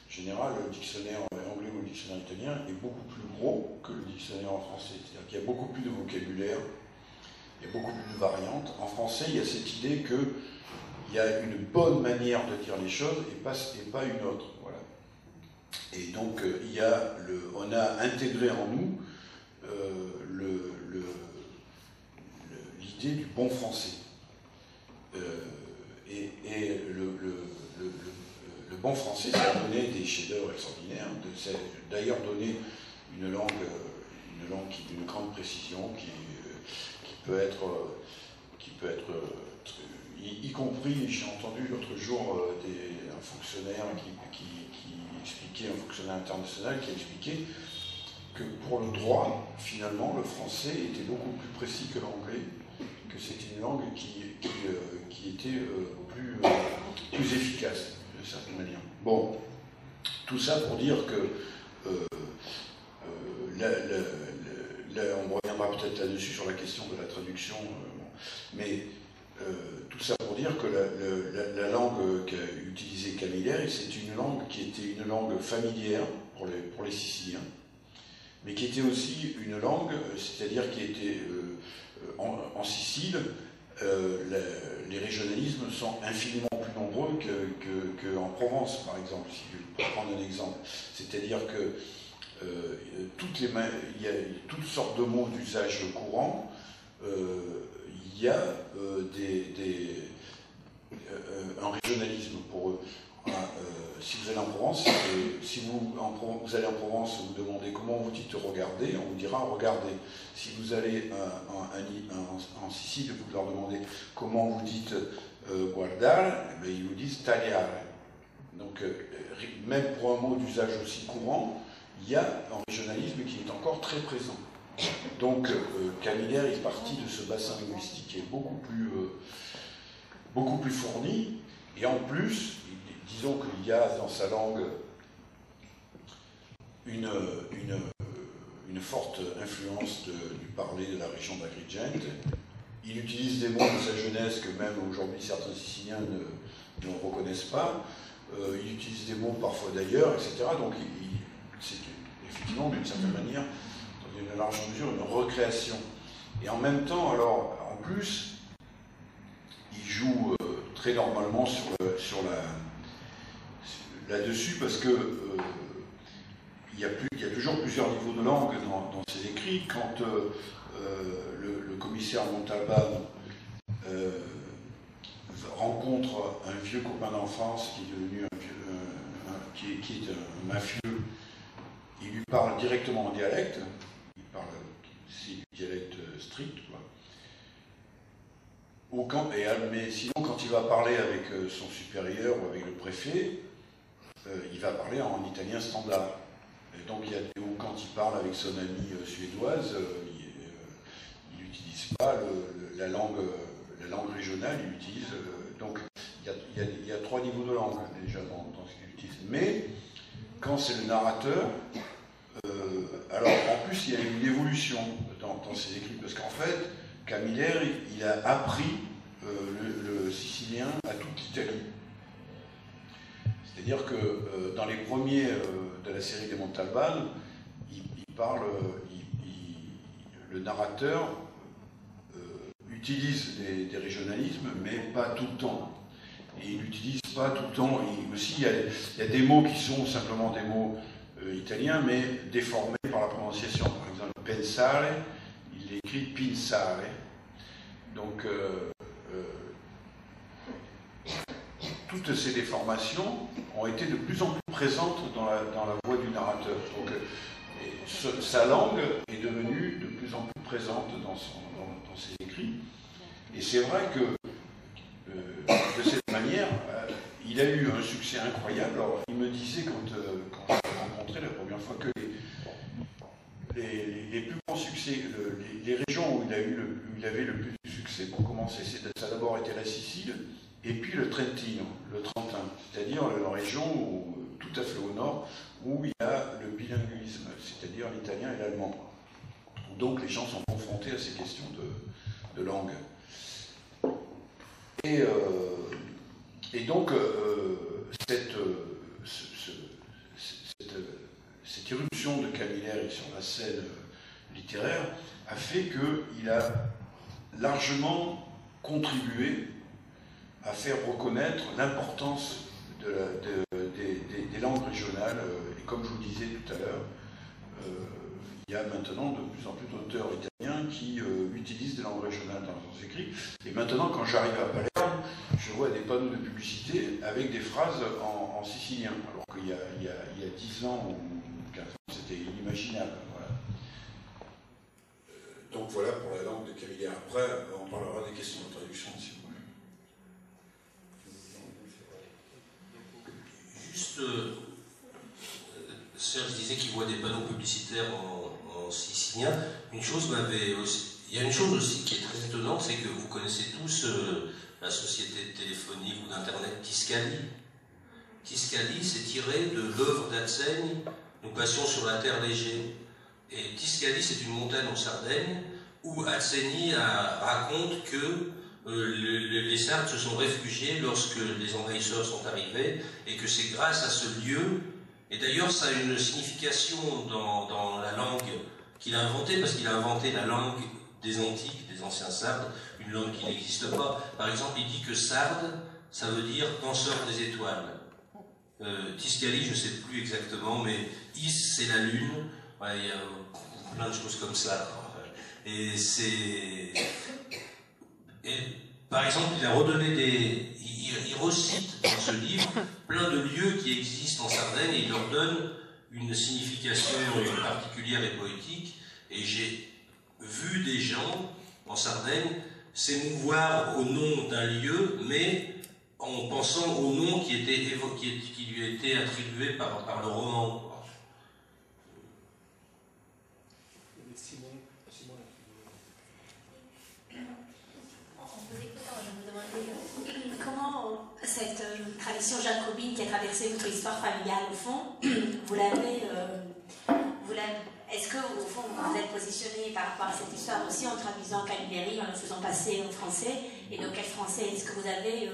Speaker 2: général, le dictionnaire anglais ou le dictionnaire italien est beaucoup plus gros que le dictionnaire en français. C'est-à-dire qu'il y a beaucoup plus de vocabulaire, il y a beaucoup plus de variantes. En français, il y a cette idée qu'il y a une bonne manière de dire les choses et pas une autre. Voilà. Et donc, on a intégré en nous l'idée du bon français. Et le bon français, ça a donné des chefs-d'œuvre extraordinaires, ça a d'ailleurs donné une langue d'une grande précision qui peut être, y compris, j'ai entendu l'autre jour un fonctionnaire qui expliquait, un fonctionnaire international qui expliquait que pour le droit, finalement, le français était beaucoup plus précis que l'anglais, que c'était une langue qui était plus efficace, de certaine manière. Bon, tout ça pour dire que on reviendra peut-être là-dessus sur la question de la traduction, mais tout ça pour dire que la langue qu'a utilisée Camilleri, c'est une langue qui était une langue familière pour les Siciliens, mais qui était aussi une langue, c'est-à-dire qui était en Sicile, les régionalismes sont infiniment plus nombreux qu'en Provence, par exemple, si je peux prendre un exemple. C'est-à-dire que il y a toutes sortes de mots d'usage courant, il y a un régionalisme pour eux. Si vous allez en Provence, vous allez en Provence, vous demandez comment vous dites regarder, on vous dira regardez. Si vous allez en Sicile, vous leur demandez comment vous dites guardare, eh ils vous disent tagliare. Donc même pour un mot d'usage aussi courant, il y a un régionalisme qui est encore très présent. Donc Camilleri est parti de ce bassin linguistique qui est beaucoup plus fourni, et en plus, disons qu'il y a dans sa langue une forte influence du parler de la région d'Agrigente. Il utilise des mots de sa jeunesse que même aujourd'hui certains Siciliens ne reconnaissent pas. Il utilise des mots parfois d'ailleurs, etc. Donc c'est effectivement d'une certaine manière, dans une large mesure, une recréation. Et en même temps, alors, en plus, il joue très normalement là-dessus, parce que il y a toujours plusieurs niveaux de langue dans ses écrits. Quand le commissaire Montalbán rencontre un vieux copain d'enfance qui est devenu qui est un mafieux, il lui parle directement en dialecte, c'est du dialecte strict, quoi. Mais sinon, quand il va parler avec son supérieur ou avec le préfet, il va parler en italien standard. Et donc, ou quand il parle avec son amie suédoise, il n'utilise pas la langue régionale, il utilise. Donc, il y a trois niveaux de langue déjà dans ce qu'il utilise. Mais, quand c'est le narrateur, alors en plus, il y a une évolution dans ses écrits, parce qu'en fait, Camilleri, il a appris le sicilien à toute l'Italie. C'est-à-dire que dans les premiers de la série des Montalbán, le narrateur utilise des régionalismes, mais pas tout le temps. Et il n'utilise pas tout le temps. Aussi, il y a des mots qui sont simplement des mots italiens, mais déformés par la prononciation. Par exemple, pensare, il écrit pensare. Donc, toutes ces déformations ont été de plus en plus présentes dans la voix du narrateur. Donc, sa langue est devenue de plus en plus présente dans ses écrits. Et c'est vrai que, de cette manière, il a eu un succès incroyable. Alors, il me disait, quand je l'ai rencontré la première fois, que les plus grands succès, les régions où il avait le plus de succès, pour commencer, ça a d'abord été la Sicile, et puis le Trentino, le Trentin, c'est-à-dire la région tout à fait au nord, où il y a le bilinguisme, c'est-à-dire l'italien et l'allemand. Donc les gens sont confrontés à ces questions de langue. Et donc, sur la scène littéraire, a fait qu'il a largement contribué à faire reconnaître l'importance des langues régionales. Et comme je vous disais tout à l'heure, il y a maintenant de plus en plus d'auteurs italiens qui utilisent des langues régionales dans leurs écrits. Et maintenant, quand j'arrive à Palerme, je vois des panneaux de publicité avec des phrases en sicilien, alors qu'il y a 10 ans ou 15 ans, c'était inimaginable. Voilà. Donc voilà pour la langue de Camilleri. Après, on parlera des questions de traduction, si vous voulez.
Speaker 5: Juste, Serge disait qu'il voit des panneaux publicitaires en sicilien. Une chose m'avait aussi... Il y a une chose aussi qui est très étonnante, c'est que vous connaissez tous la société de téléphonie ou d'internet Tiscali. Tiscali, c'est tiré de l'œuvre d'Atsegna, Nous passions sur la terre léger. Et Tiscali, c'est une montagne en Sardaigne, où Atsegna raconte que les Sardes se sont réfugiés lorsque les envahisseurs sont arrivés, et que c'est grâce à ce lieu, et d'ailleurs ça a une signification dans la langue qu'il a inventée, parce qu'il a inventé la langue des Antiques, des anciens Sardes, une langue qui n'existe pas. Par exemple, il dit que Sarde, ça veut dire danseur des étoiles. Tiscali, je ne sais plus exactement, mais Is, c'est la lune. Ouais, il y a plein de choses comme ça. Et c'est... par exemple, il a redonné des... Il recite dans ce livre plein de lieux qui existent en Sardaigne et il leur donne une signification particulière et poétique. Et j'ai vu des gens en Sardaigne s'émouvoir au nom d'un lieu, mais en pensant au nom qui était évoqué, qui lui a été attribué par le roman.
Speaker 6: En vous écoutant, je me demandais comment cette tradition jacobine qui a traversé votre histoire familiale, au fond, vous l'avez... Est-ce que, au fond, vous êtes positionné par rapport à cette histoire aussi en traduisant Camilleri, en le faisant passer en français? Et donc, quel français? Est-ce que vous avez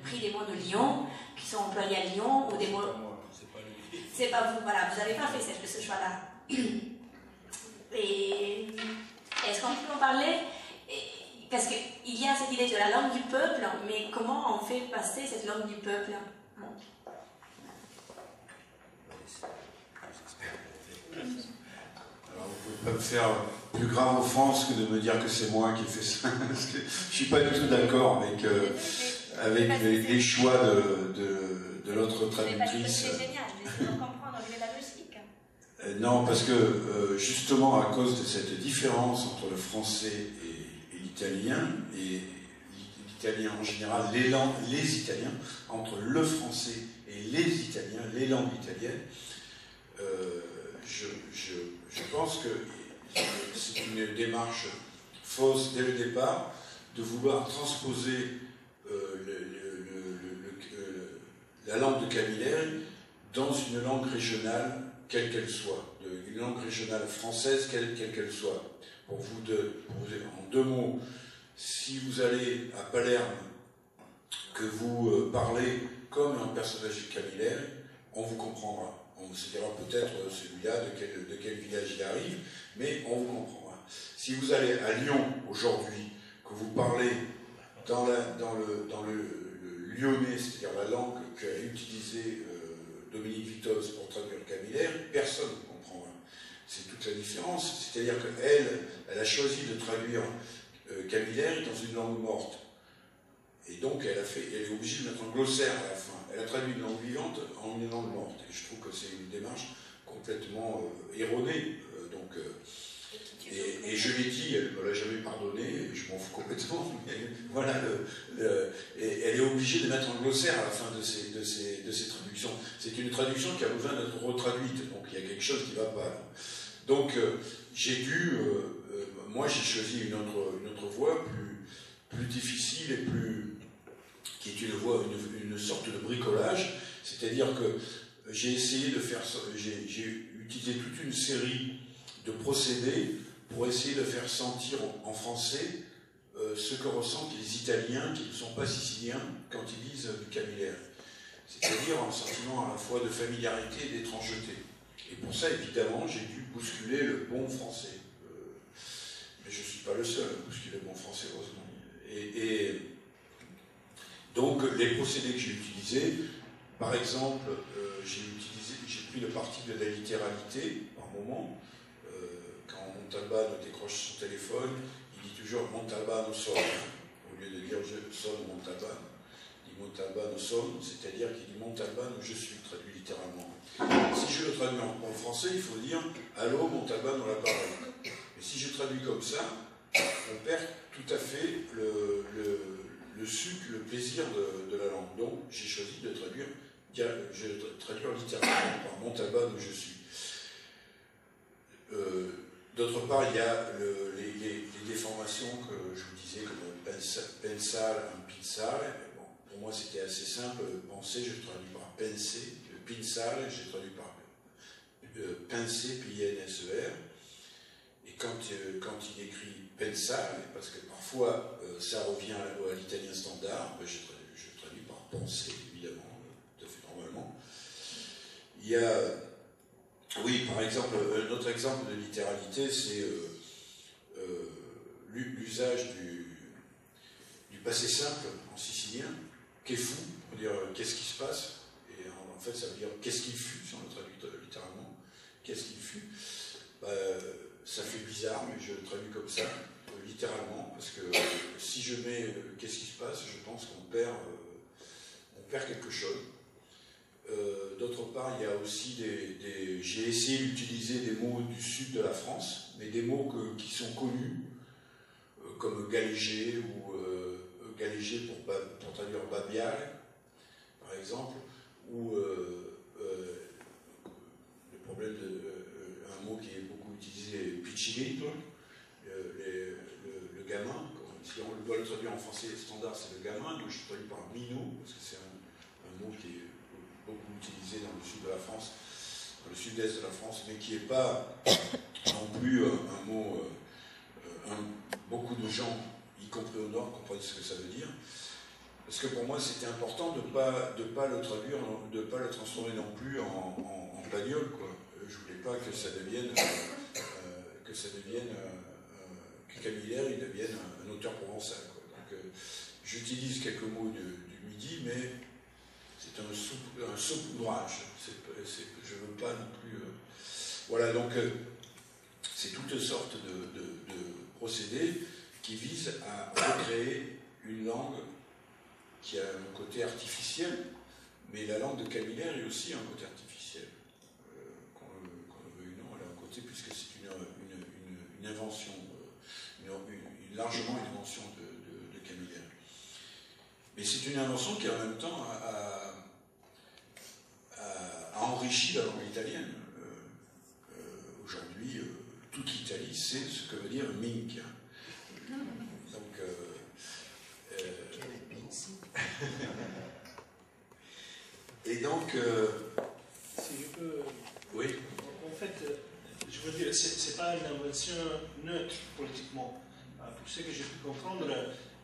Speaker 6: pris des mots de Lyon, qui sont employés à Lyon, ou des mots... C'est pas vous, voilà, vous n'avez pas fait ce choix-là. Et est-ce qu'on peut en parler? Parce qu'il y a cette idée de la langue du peuple, mais comment on fait passer cette langue du peuple?
Speaker 2: Alors, vous ne pouvez pas me faire plus grave offense que de me dire que c'est moi qui ai fait ça, parce que je ne suis pas du tout d'accord avec les choix de l'autre traductrice.
Speaker 6: C'est génial, j'essaie de comprendre le pédagogique.
Speaker 2: Non, parce que justement à cause de cette différence entre le français et l'italien, et l'italien en général, les Italiens, entre le français et les Italiens, les langues italiennes, je pense que c'est une démarche fausse dès le départ de vouloir transposer la langue de Camilleri dans une langue régionale, quelle qu'elle soit, une langue régionale française, quelle qu'elle soit. Pour vous en deux mots, si vous allez à Palerme, que vous parlez comme un personnage de Camilleri, on vous comprendra. On se dira peut-être celui-là de quel village il arrive, mais on vous comprendra. Si vous allez à Lyon aujourd'hui, que vous parlez dans le lyonnais, c'est-à-dire la langue qu'a utilisée Dominique Vitoz pour traduire Camilleri, personne ne comprendra. C'est toute la différence. C'est-à-dire qu'elle a choisi de traduire Camilleri dans une langue morte. Et donc, elle est obligée de mettre un glossaire à la fin. Elle a traduit une langue vivante en une langue morte. Et je trouve que c'est une démarche complètement erronée. Et je l'ai dit, elle ne me l'a jamais pardonné, je m'en fous complètement. Mais voilà, elle est obligée de mettre un glossaire à la fin de ces traductions. C'est une traduction qui a besoin d'être retraduite. Donc, il y a quelque chose qui ne va pas. Donc, moi, j'ai choisi une autre voie plus difficile et qui est une sorte de bricolage, c'est-à-dire que j'ai essayé de faire, j'ai utilisé toute une série de procédés pour essayer de faire sentir en français ce que ressentent les Italiens qui ne sont pas siciliens quand ils lisent du Camilleri, c'est-à-dire un sentiment à la fois de familiarité et d'étrangeté.
Speaker 7: Et pour ça, évidemment, j'ai dû bousculer le bon français. Mais je ne suis pas le seul à bousculer le bon français, heureusement. Et donc, les procédés que j'ai utilisés, par exemple, j'ai pris le parti de la littéralité, par moment. Quand Montalbano décroche son téléphone, il dit toujours Montalbano sonne, au lieu de dire je sonne Montalbano. Il dit Montalbano sonne, c'est-à-dire qu'il dit Montalbano je suis, traduit littéralement. Si je le traduis en français, il faut dire allô Montalbano l'appareil. Mais si je traduis comme ça, on perd tout à fait le sucre, le plaisir de la langue. Donc j'ai choisi de traduire littéralement par Montalbano je suis. D'autre part, il y a les déformations que je vous disais, comme pensare, pinzare. Bon, pour moi, c'était assez simple. Penser, je traduis par penser. Pinzare, j'ai traduit par penser, P-I-N-S-E-R. Et quand il écrit pensare, parce que parfois ça revient à l'italien standard, je traduis par penser, évidemment, tout à fait normalement. Il y a. Oui, par exemple, un autre exemple de littéralité, c'est l'usage du passé simple en sicilien, qu'est fou, pour dire qu'est-ce qui se passe, et en fait ça veut dire qu'est-ce qu'il fut, si on le traduit littéralement, qu'est-ce qu'il fut. Ça fait bizarre, mais je le traduis comme ça, littéralement, parce que si je mets qu'est-ce qui se passe, je pense qu'on perd quelque chose. D'autre part, il y a aussi j'ai essayé d'utiliser des mots du sud de la France, mais des mots qui sont connus, comme galéger ou galéger pour traduire babiale, par exemple, ou le problème un mot qui est beaucoup utilisé, piccirito, le gamin. Si on doit le traduire en français standard, c'est le gamin, donc je traduis par minot, parce que c'est un mot qui est beaucoup utilisé dans le sud de la France, dans le sud-est de la France, mais qui n'est pas non plus un mot. Beaucoup de gens, y compris au Nord, comprennent ce que ça veut dire. Parce que pour moi, c'était important de ne pas le traduire, de ne pas le transformer non plus en bagnole, quoi. Je ne voulais pas que ça devienne, que Camilleri il devienne un auteur provençal, quoi. Donc, j'utilise quelques mots du Midi, mais c'est un saupoudrage. Je ne veux pas non plus. Voilà, donc c'est toutes sortes de procédés qui visent à recréer une langue qui a un côté artificiel, mais la langue de Camilleri aussi a un côté artificiel. Qu'on le veuille ou non, elle a un côté, puisque c'est une invention, largement une invention de Camilleri. Mais c'est une invention qui en même temps a enrichi la langue italienne. Aujourd'hui, toute l'Italie sait ce que veut dire minchia. Donc, et donc,
Speaker 1: si je peux.
Speaker 7: Oui.
Speaker 1: En fait, je veux dire, c'est pas une invention neutre politiquement. Pour ce que j'ai pu comprendre,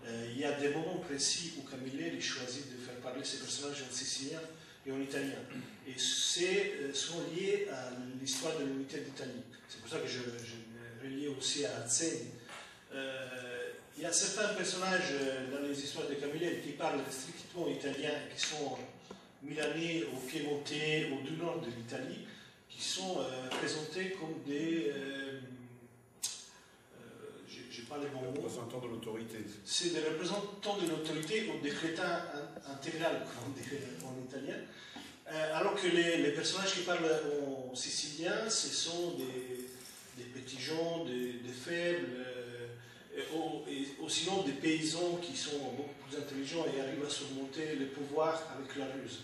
Speaker 1: il y a des moments précis où Camilleri choisit de faire parler ses personnages en sicilien et en italien. Et c'est souvent lié à l'histoire de l'unité d'Italie. C'est pour ça que je relié aussi à Azzeni. Il y a certains personnages dans les histoires de Camilleri qui parlent strictement italien, qui sont milanais ou piémontais ou du nord de l'Italie, qui sont présentés comme des... j'ai pas les bons mots.
Speaker 7: Représentants de l'autorité.
Speaker 1: C'est des représentants de l'autorité ou des crétins intégral, comme on dit en italien. Alors que les personnages qui parlent en sicilien, ce sont des petits gens, des faibles, ou sinon des paysans qui sont beaucoup plus intelligents et arrivent à surmonter le pouvoir avec la ruse.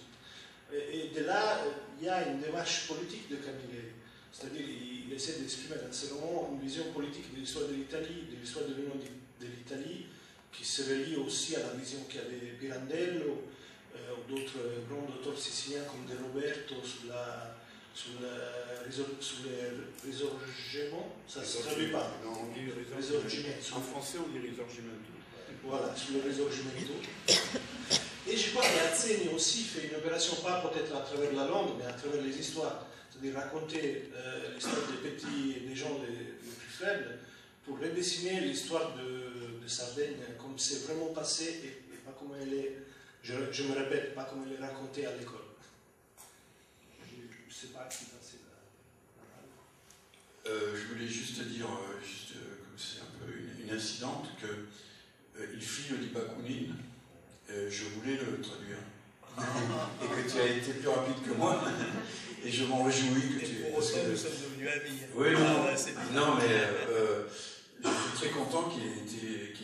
Speaker 1: Et de là, il y a une démarche politique de Camilleri. C'est-à-dire qu'il essaie d'exprimer dans ce roman une vision politique de l'histoire de l'Italie, de l'histoire de l'Union de l'Italie, qui se relie aussi à la vision qu'avait Pirandello, ou d'autres grands auteurs siciliens comme De Roberto sur le risorgimento, ça ne se traduit pas.
Speaker 7: Non, on dit
Speaker 1: risorgimento.
Speaker 7: En français, on dit risorgimento.
Speaker 1: Voilà, sur le risorgimento. Et je crois qu'Azzeni aussi fait une opération, pas peut-être à travers la langue, mais à travers les histoires. c'est-à-dire raconter l'histoire des gens les plus faibles, pour redessiner l'histoire de Sardaigne comme c'est vraiment passé et pas comme elle est, je me répète, pas comme elle est racontée à l'école. Je ne sais pas qui c'est
Speaker 2: je voulais juste dire, comme c'est un peu une incidente, que Il figlio di Bakounine, je voulais le traduire. Et que tu as été plus rapide que moi. Et je m'en réjouis que tu...
Speaker 1: Pour autant, nous sommes devenus amis.
Speaker 2: Oui, non, mais je suis très content qu'il ait été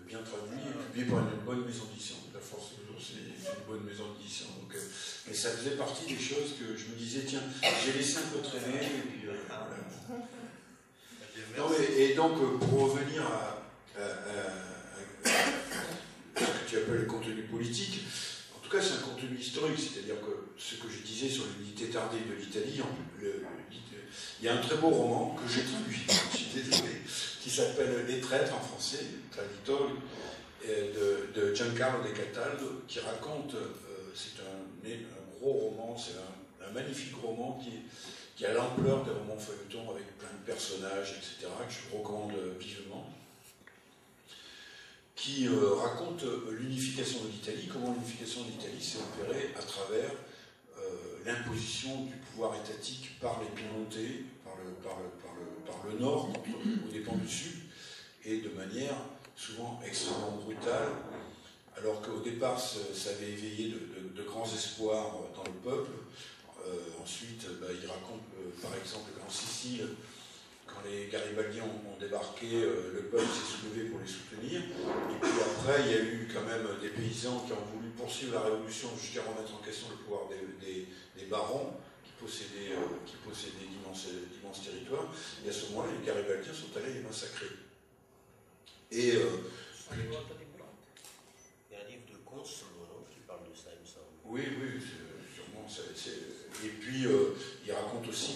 Speaker 2: bien traduit et publié par une bonne maison d'édition. La force toujours, c'est une bonne maison d'édition. Donc, mais ça faisait partie des choses que je me disais, tiens, j'ai laissé un peu traîner. Et puis, voilà. Non, et donc, pour revenir à ce que tu appelles le contenu politique, en tout cas, c'est un contenu historique, c'est-à-dire que ce que je disais sur l'unité tardive de l'Italie, il y a un très beau roman que j'ai traduit, je suis désolé, qui s'appelle Les Traîtres en français, Traditori, de Giancarlo De Cataldo, qui raconte, c'est un gros roman, c'est un magnifique roman qui a l'ampleur des romans feuilletons avec plein de personnages, etc., que je vous recommande vivement, qui raconte l'unification de l'Italie, comment l'unification de l'Italie s'est opérée à travers l'imposition du pouvoir étatique par les Piémontais, par le nord, aux dépens du sud, et de manière souvent extrêmement brutale, alors qu'au départ ça avait éveillé de grands espoirs dans le peuple. Ensuite, il raconte par exemple qu'en Sicile, quand les Garibaldiens ont débarqué, le peuple s'est soulevé pour les soutenir. Et puis après, il y a eu quand même des paysans qui ont voulu poursuivre la révolution jusqu'à remettre en question le pouvoir des barons qui possédaient d'immenses territoires. Et à ce moment-là, les Garibaldiens sont allés les massacrer. Et
Speaker 5: il y a un livre de Consolo qui parle de ça, il me semble.
Speaker 2: Oui, sûrement. Et puis, il raconte aussi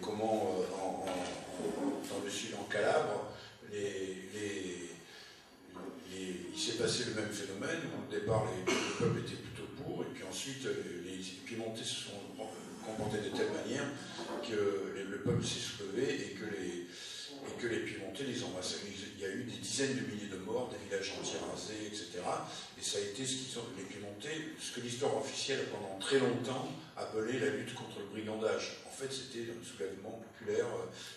Speaker 2: comment, dans le sud, en Calabre, il s'est passé le même phénomène. Au départ, le peuple était plutôt pour, et puis ensuite, les Piémontais se sont comportés de telle manière que le peuple s'est soulevé et que les Piémontais les ont massacrés. Il y a eu des dizaines de milliers de morts, des villages entiers rasés, etc. Et ça a été les Piémontais, ce que l'histoire officielle pendant très longtemps appelait la lutte contre le brigandage. En fait, c'était un soulèvement populaire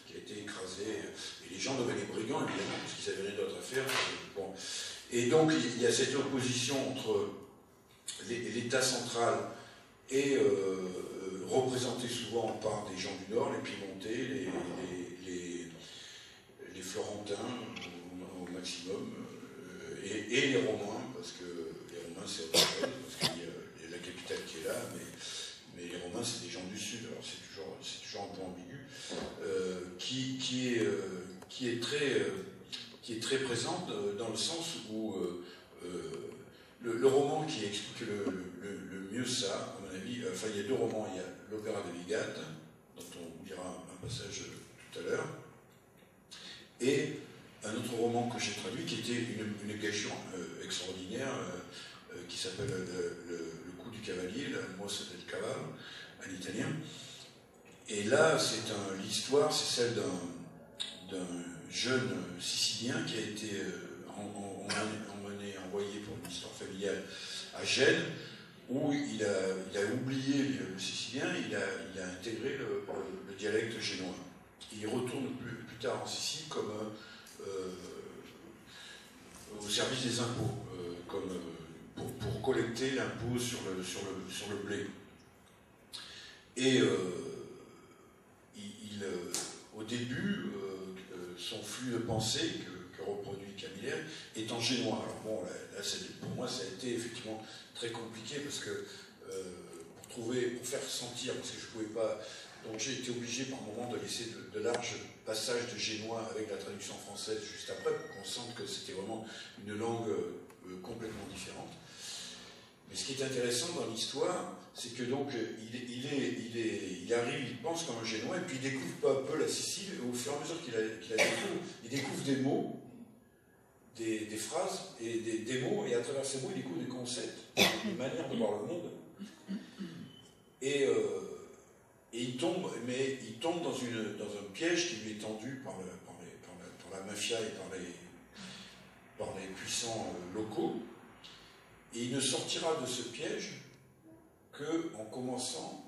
Speaker 2: qui a été écrasé. Et les gens devenaient brigands, évidemment, parce qu'ils n'avaient rien d'autre à faire. Bon. Et donc, il y a cette opposition entre l'État central et représenté souvent par des gens du Nord, les Piémontais, les Florentins au maximum, et les Romains, parce que les Romains c'est autre chose, parce qu'il y a la capitale qui est là, mais les Romains c'est des gens du Sud, alors c'est toujours un peu ambigu, qui est très présente dans le sens où le roman qui explique le mieux ça, à mon avis, enfin il y a deux romans, il y a l'Opéra de Ligate, dont on lira un passage tout à l'heure, et un autre roman que j'ai traduit qui était une négation extraordinaire qui s'appelle le coup du cavalier, la Mossa del Cavallo, en italien. Et là, l'histoire, c'est celle d'un jeune Sicilien qui a été envoyé pour une histoire familiale à Gênes, où il a oublié le sicilien, il a intégré le dialecte génois. Il retourne plus tard en Sicile comme au service des impôts, pour collecter l'impôt sur le blé. Et au début, son flux de pensée que reproduit Camilleri est en génois. Alors bon, là, pour moi, ça a été effectivement très compliqué parce que pour faire sentir, parce que je ne pouvais pas. Donc j'ai été obligé par moment de laisser de larges passages de génois avec la traduction française juste après, pour qu'on sente que c'était vraiment une langue complètement différente. Mais ce qui est intéressant dans l'histoire, c'est que donc il arrive, il pense comme un génois, et puis il découvre peu à peu la Sicile, et au fur et à mesure qu'il il découvre des mots, des phrases, et des mots, et à travers ces mots, il découvre des concepts, des manières de voir le monde. Et
Speaker 7: il tombe dans un piège qui lui est tendu par la mafia et par les puissants locaux. Et il ne sortira de ce piège qu'en commençant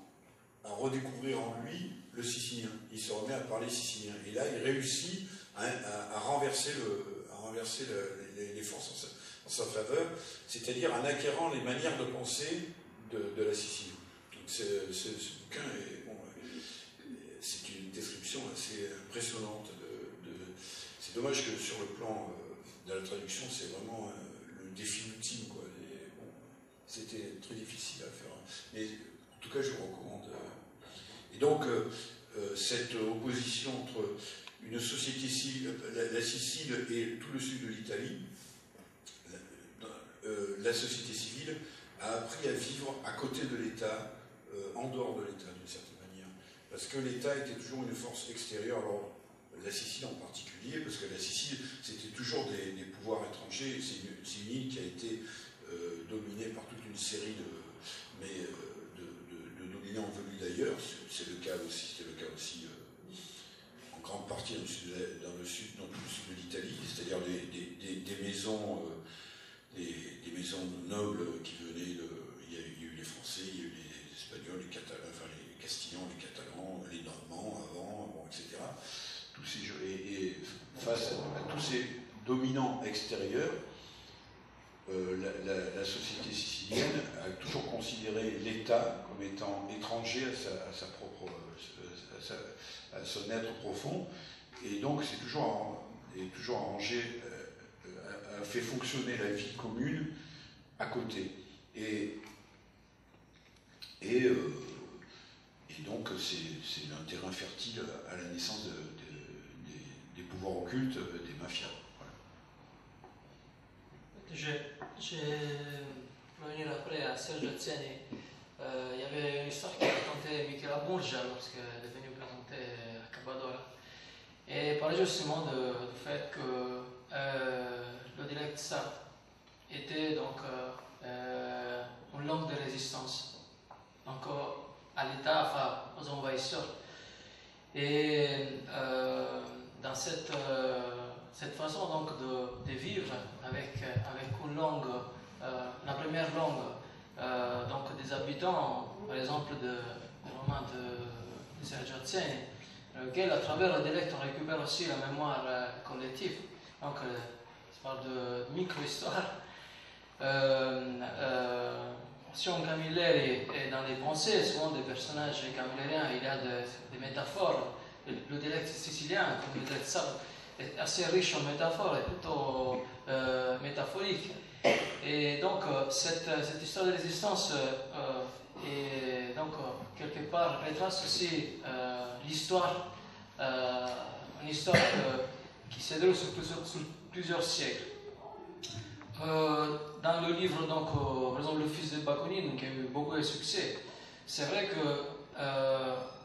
Speaker 7: à redécouvrir en lui le sicilien. Il se remet à parler sicilien. Et là, il réussit à renverser les forces en sa faveur, c'est-à-dire en acquérant les manières de penser de la Sicile. Ce bouquin c'est une description assez impressionnante. C'est dommage que sur le plan de la traduction, c'est vraiment le défi ultime, quoi. Bon, c'était très difficile à faire. Mais en tout cas, je vous recommande. Et donc, cette opposition entre une société civile, la Sicile et tout le sud de l'Italie, la société civile a appris à vivre à côté de l'État, en dehors de l'État d'une certaine manière. Parce que l'État était toujours une force extérieure, alors la Sicile en particulier, parce que la Sicile, c'était toujours des pouvoirs étrangers. C'est une île qui a été dominée par toute une série de dominants venus d'ailleurs. C'était le cas aussi en grande partie dans tout le sud de l'Italie, c'est-à-dire des maisons, des maisons nobles qui venaient de. Il y a eu les Français, il y a eu les Espagnols, les Catalans, enfin les Castillans, les Catalans, les Normands avant, bon, etc. Et face à tous ces dominants extérieurs, la société sicilienne a toujours considéré l'État comme étant étranger à son être profond, et donc c'est toujours arrangé, a fait fonctionner la vie commune à côté. Et donc c'est un terrain fertile à la naissance des pouvoirs occultes, des mafias.
Speaker 3: Je vais revenir après à Serge Giazzeni. Il y avait une histoire qui racontait Michela Burgia lorsqu'elle est venue présenter à Cabadora. Et il parlait justement du fait que le dialecte sarde était donc une langue de résistance à l'État, enfin aux envahisseurs. Et dans cette façon donc de vivre avec une langue, la première langue donc des habitants, par exemple du roman de Serge Giazzeni, lequel à travers le dialecte on récupère aussi la mémoire collective. Donc je parle de micro-histoire. Si on Camilleri est dans les pensées, souvent des personnages camillériens, il y a des métaphores. Le dialecte sicilien, comme le dialecte sarde, est assez riche en métaphores, est plutôt métaphorique. Et donc, cette histoire de résistance et donc, quelque part, retrace aussi l'histoire, une histoire qui se déroule sur plusieurs siècles. Dans le livre, donc, par exemple, Le Fils de Bakounine, qui a eu beaucoup de succès, c'est vrai que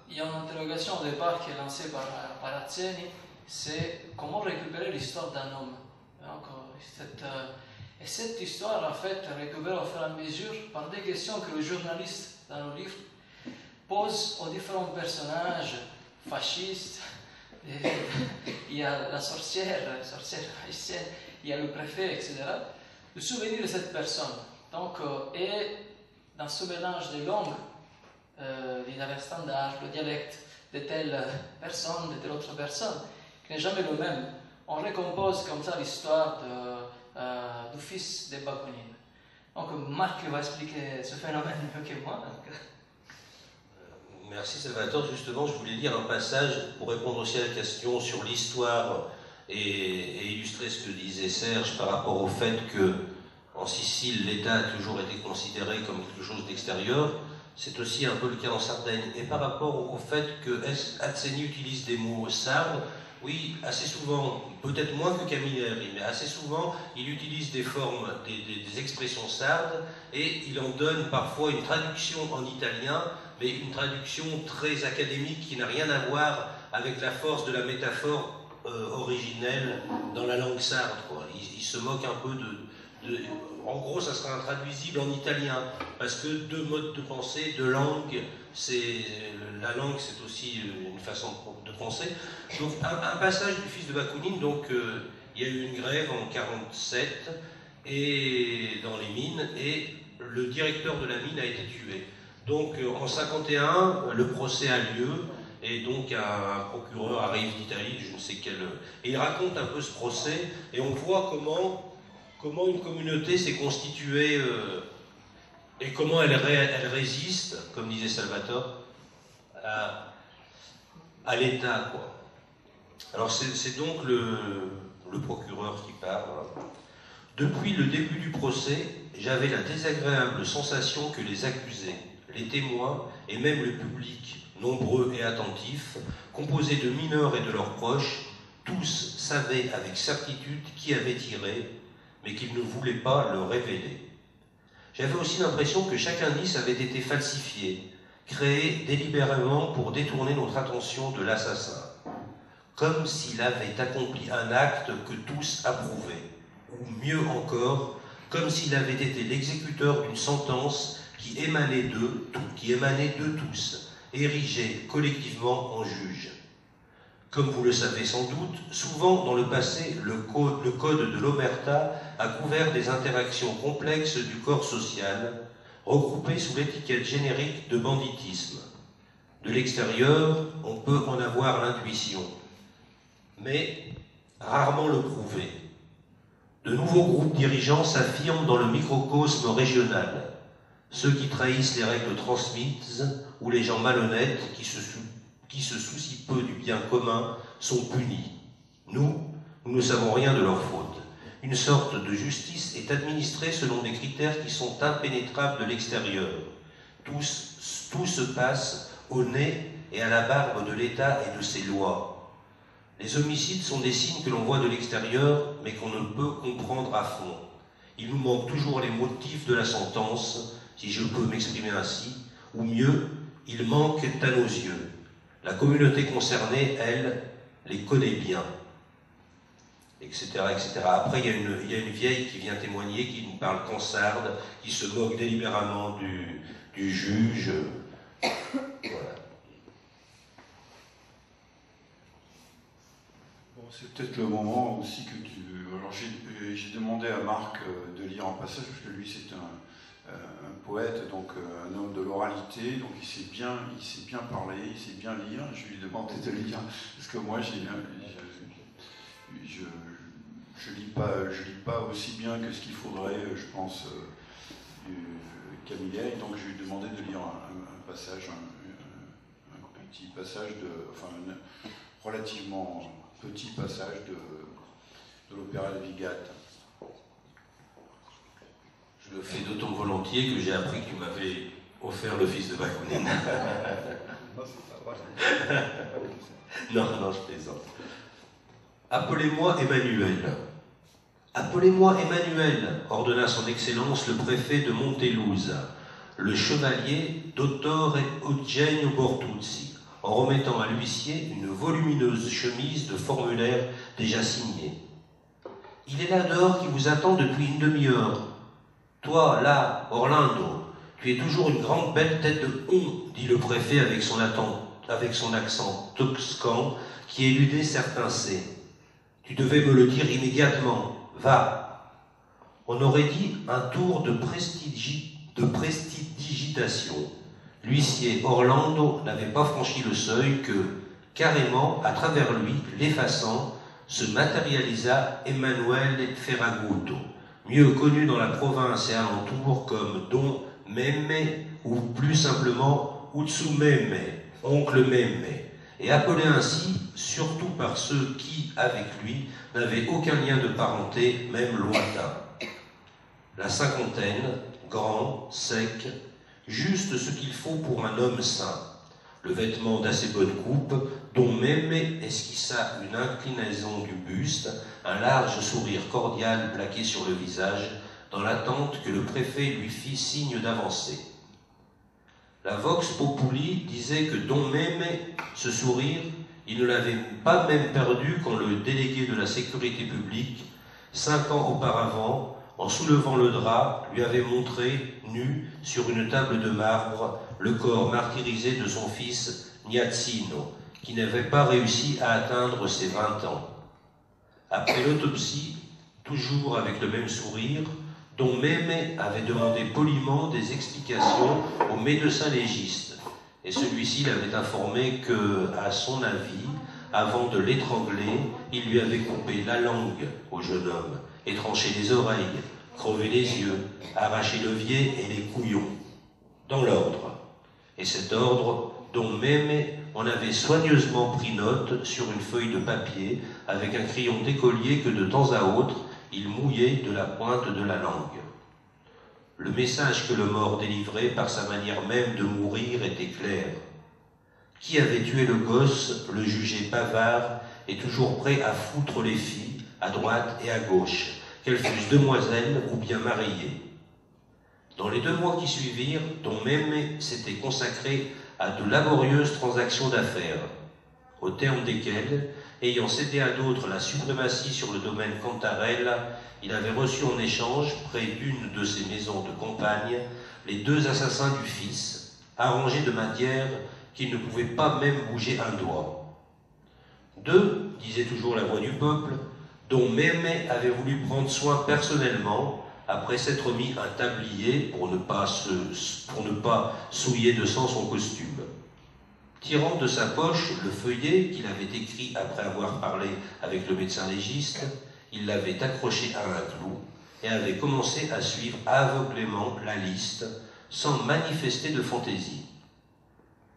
Speaker 3: il y a une interrogation au départ qui est lancée par Azzeni, c'est comment récupérer l'histoire d'un homme. Donc, cette histoire, en fait, récupère au fur et à mesure par des questions que le journaliste, dans le livre, pose aux différents personnages fascistes. Il y a la sorcière haïtienne, il y a le préfet, etc. Le souvenir de cette personne. Donc, et dans ce mélange de langues, les dialectes standards, le dialecte de telle personne, de telle autre personne, qui n'est jamais le même, on recompose comme ça l'histoire du fils de Bakounine. Donc Marc va expliquer ce phénomène mieux que moi.
Speaker 5: Merci Salvatore. Justement, je voulais lire un passage pour répondre aussi à la question sur l'histoire et illustrer ce que disait Serge par rapport au fait que en Sicile, l'État a toujours été considéré comme quelque chose d'extérieur. C'est aussi un peu le cas en Sardaigne. Et par rapport au fait que Azzeni utilise des mots sardes, oui, assez souvent, peut-être moins que Camilleri, mais assez souvent, il utilise des formes, des expressions sardes, et il en donne parfois une traduction en italien, mais une traduction très académique qui n'a rien à voir avec la force de la métaphore originelle dans la langue sarde, quoi. Il se moque un peu en gros, ça sera intraduisible en italien, parce que deux modes de pensée, deux langues, la langue, c'est aussi une façon de penser. Donc, un passage du fils de Bakounine, donc, il y a eu une grève en 1947 et dans les mines, et le directeur de la mine a été tué. Donc, en 1951, le procès a lieu, et donc un procureur arrive d'Italie, je ne sais quel... Et il raconte un peu ce procès, et on voit comment une communauté s'est constituée et comment elle résiste, comme disait Salvatore, à l'État, quoi. Alors c'est donc le procureur qui parle. Depuis le début du procès, j'avais la désagréable sensation que les accusés, les témoins et même le public, nombreux et attentifs, composés de mineurs et de leurs proches, tous savaient avec certitude qui avait tiré, mais qu'ils ne voulaient pas le révéler. J'avais aussi l'impression que chaque indice avait été falsifié, créé délibérément pour détourner notre attention de l'assassin, comme s'il avait accompli un acte que tous approuvaient, ou mieux encore, comme s'il avait été l'exécuteur d'une sentence qui émanait d'eux, de tous, érigés collectivement en juges. Comme vous le savez sans doute, souvent dans le passé, le code de l'Omerta a couvert des interactions complexes du corps social, regroupées sous l'étiquette générique de banditisme. De l'extérieur, on peut en avoir l'intuition, mais rarement le prouver. De nouveaux groupes dirigeants s'affirment dans le microcosme régional, ceux qui trahissent les règles transmises ou les gens malhonnêtes qui se soucient peu du bien commun sont punis. Nous ne savons rien de leur faute. Une sorte de justice est administrée selon des critères qui sont impénétrables de l'extérieur. Tout se passe au nez et à la barbe de l'État et de ses lois. Les homicides sont des signes que l'on voit de l'extérieur, mais qu'on ne peut comprendre à fond. Il nous manque toujours les motifs de la sentence, si je peux m'exprimer ainsi, ou mieux, ils manquent à nos yeux. La communauté concernée, elle, les connaît bien, etc., etc. Après, il y a une vieille qui vient témoigner, qui nous parle cansarde, qui se moque délibérément du juge. Voilà.
Speaker 2: Bon, c'est peut-être le moment aussi que tu... Alors j'ai demandé à Marc de lire un passage, parce que lui c'est un poète, donc un homme de l'oralité, donc il sait bien parler, il sait bien lire. Je lui ai demandé de lire, parce que moi je lis pas aussi bien que ce qu'il faudrait, je pense, Camille, donc je lui ai demandé de lire un passage, un petit passage un relativement petit passage de l'opéra de Vigat.
Speaker 5: Je le fais d'autant volontiers que j'ai appris que tu m'avais offert le fils de Bakounine. Non, je plaisante. Appelez-moi Emmanuel. Appelez-moi Emmanuel, ordonna son Excellence le préfet de Montelusa, le chevalier Dottore Eugenio Bortuzzi, en remettant à l'huissier une volumineuse chemise de formulaire déjà signée. Il est là dehors qui vous attend depuis une demi-heure. Toi, là, Orlando, tu es toujours une grande belle tête de on, dit le préfet avec son accent toscan qui éludait certains C. Tu devais me le dire immédiatement. Va. On aurait dit un tour de prestidigitation. L'huissier Orlando n'avait pas franchi le seuil que, carrément, à travers lui, l'effaçant, se matérialisa Emanuele Ferraguto, mieux connu dans la province et alentour comme Don Memme, ou plus simplement Utsu Memme, oncle Memme, et appelé ainsi surtout par ceux qui, avec lui, n'avaient aucun lien de parenté, même lointain. La cinquantaine, grand, sec, juste ce qu'il faut pour un homme sain, le vêtement d'assez bonne coupe, dont Memme esquissa une inclinaison du buste, un large sourire cordial plaqué sur le visage, dans l'attente que le préfet lui fît signe d'avancer. La Vox Populi disait que Don Memme, ce sourire, il ne l'avait pas même perdu quand le délégué de la sécurité publique, 5 ans auparavant, en soulevant le drap, lui avait montré, nu, sur une table de marbre, le corps martyrisé de son fils Gnazzino, qui n'avait pas réussi à atteindre ses 20 ans. Après l'autopsie, toujours avec le même sourire, Don Meme avait demandé poliment des explications au médecin légiste, et celui-ci l'avait informé que, à son avis, avant de l'étrangler, il lui avait coupé la langue au jeune homme, et tranché les oreilles, crevé les yeux, arraché l'œillet et les couillons, dans l'ordre. Et cet ordre, Don Meme en avait soigneusement pris note sur une feuille de papier avec un crayon d'écolier que de temps à autre il mouillait de la pointe de la langue. Le message que le mort délivrait par sa manière même de mourir était clair. Qui avait tué le gosse le jugeait bavard et toujours prêt à foutre les filles à droite et à gauche, qu'elles fussent demoiselles ou bien mariées. Dans les 2 mois qui suivirent, Don Meme s'était consacré à de laborieuses transactions d'affaires, au terme desquelles, ayant cédé à d'autres la suprématie sur le domaine Cantarella, il avait reçu en échange, près d'une de ses maisons de campagne, les 2 assassins du fils, arrangés de manière qu'il ne pouvait pas même bouger un doigt. 2, disait toujours la voix du peuple, dont Meme avait voulu prendre soin personnellement, après s'être mis un tablier pour ne pas souiller de sang son costume. Tirant de sa poche le feuillet qu'il avait écrit après avoir parlé avec le médecin légiste, il l'avait accroché à un clou et avait commencé à suivre aveuglément la liste, sans manifester de fantaisie.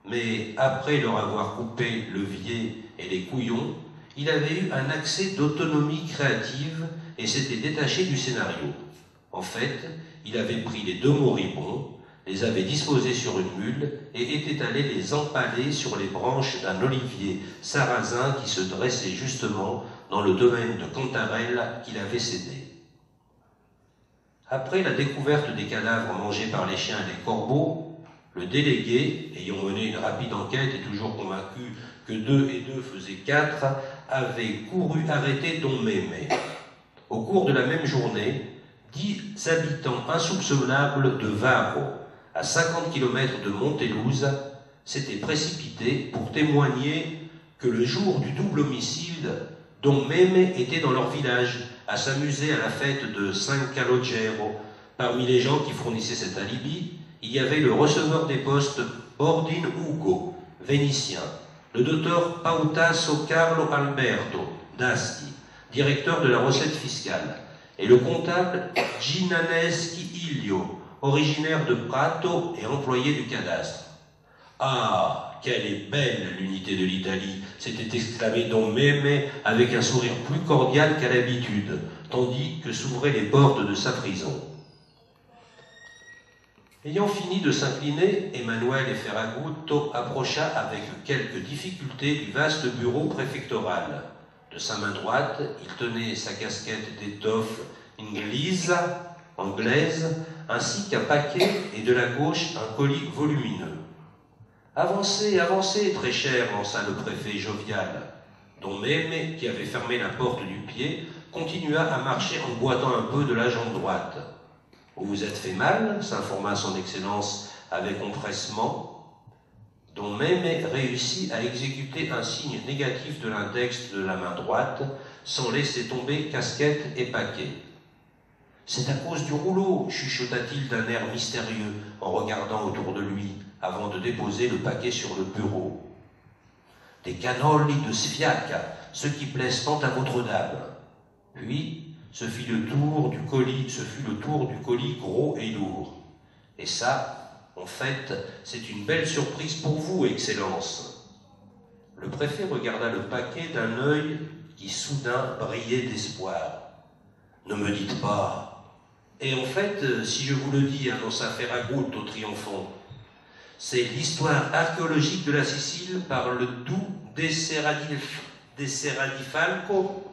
Speaker 5: Mais après leur avoir coupé l'œillet et les couillons, il avait eu un accès d'autonomie créative et s'était détaché du scénario. En fait, il avait pris les 2 moribonds, les avait disposés sur une mule et était allé les empaler sur les branches d'un olivier sarrasin qui se dressait justement dans le domaine de Cantarella qu'il avait cédé. Après la découverte des cadavres mangés par les chiens et les corbeaux, le délégué, ayant mené une rapide enquête et toujours convaincu que 2 et 2 faisaient 4, avait couru arrêter Don Meme. Au cours de la même journée, 10 habitants insoupçonnables de Varo, à 50 km de Montelusa, s'étaient précipités pour témoigner que le jour du double homicide, Don Meme était dans leur village, à s'amuser à la fête de San Calogero. Parmi les gens qui fournissaient cet alibi, il y avait le receveur des postes Ordin Ugo, vénitien, le docteur Pautasso Carlo Alberto d'Asti, directeur de la recette fiscale, et le comptable Ginaneschi Ilio, originaire de Prato et employé du cadastre. « Ah, quelle est belle l'unité de l'Italie !» s'était exclamé Don Meme avec un sourire plus cordial qu'à l'habitude, tandis que s'ouvraient les portes de sa prison. Ayant fini de s'incliner, Emanuele Ferraguto approcha avec quelques difficultés du vaste bureau préfectoral. De sa main droite, il tenait sa casquette d'étoffe anglaise, ainsi qu'un paquet, et de la gauche un colis volumineux. « Avancez, avancez, très cher, lança le préfet jovial. Don Meme, qui avait fermé la porte du pied, continua à marcher en boitant un peu de la jambe droite. « Vous vous êtes fait mal ?» s'informa son Excellence avec empressement. Don Meme réussit à exécuter un signe négatif de l'index de la main droite, sans laisser tomber casquette et paquet. « C'est à cause du rouleau » chuchota-t-il d'un air mystérieux en regardant autour de lui, avant de déposer le paquet sur le bureau. « Des cannoli de Sfiacca, ceux qui plaisent tant à votre dame. » Puis, ce fut le tour du colis gros et lourd. « Et ça, en fait, c'est une belle surprise pour vous, Excellence. » Le préfet regarda le paquet d'un œil qui soudain brillait d'espoir. « Ne me dites pas. » Et en fait, si je vous le dis, annonça Ferraguto triomphant, c'est l'histoire archéologique de la Sicile par le doux De Serradifalco.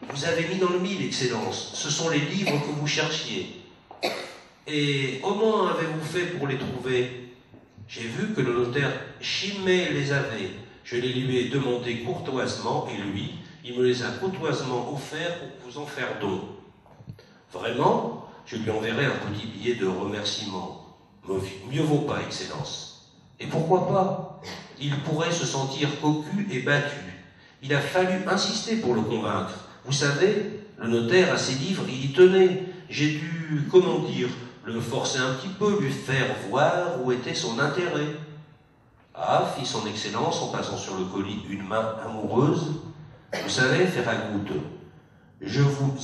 Speaker 5: Vous avez mis dans le mille, Excellence. Ce sont les livres que vous cherchiez. Et comment avez-vous fait pour les trouver? J'ai vu que le notaire Chimay les avait. Je les lui ai demandés courtoisement et lui, il me les a courtoisement offerts pour vous en faire don. Vraiment, je lui enverrai un petit billet de remerciement. Mieux vaut pas, Excellence. Et pourquoi pas? Il pourrait se sentir cocu et battu. Il a fallu insister pour le convaincre. Vous savez, le notaire, à ses livres, il y tenait. J'ai dû, comment dire, le forcer un petit peu, lui faire voir où était son intérêt. Ah, fit son Excellence en passant sur le colis une main amoureuse. Vous savez, Ferragut, je vous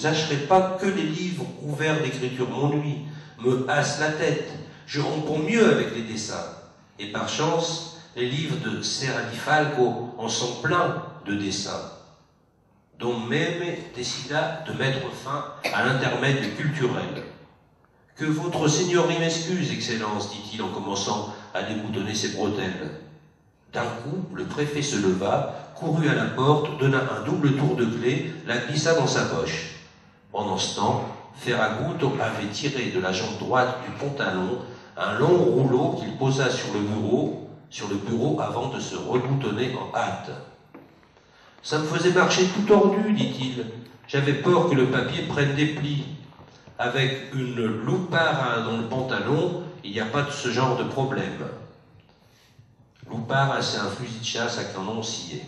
Speaker 5: hacherai pas que les livres ouverts d'écriture m'ennuient, me hassent la tête. Je réponds mieux avec les dessins. Et par chance, les livres de Serra di Falco en sont pleins de dessins. Don Meme décida de mettre fin à l'intermède culturel. Que votre seigneurie m'excuse, Excellence, dit-il en commençant à déboutonner ses bretelles. D'un coup, le préfet se leva, courut à la porte, donna un double tour de clé, la glissa dans sa poche. Pendant ce temps, Ferragut avait tiré de la jambe droite du pantalon un long rouleau qu'il posa sur le bureau avant de se reboutonner en hâte. « Ça me faisait marcher tout tordu, dit-il. J'avais peur que le papier prenne des plis. Avec une loupara dans le pantalon, il n'y a pas de ce genre de problème. » Loupara, c'est un fusil de chasse à canon scié.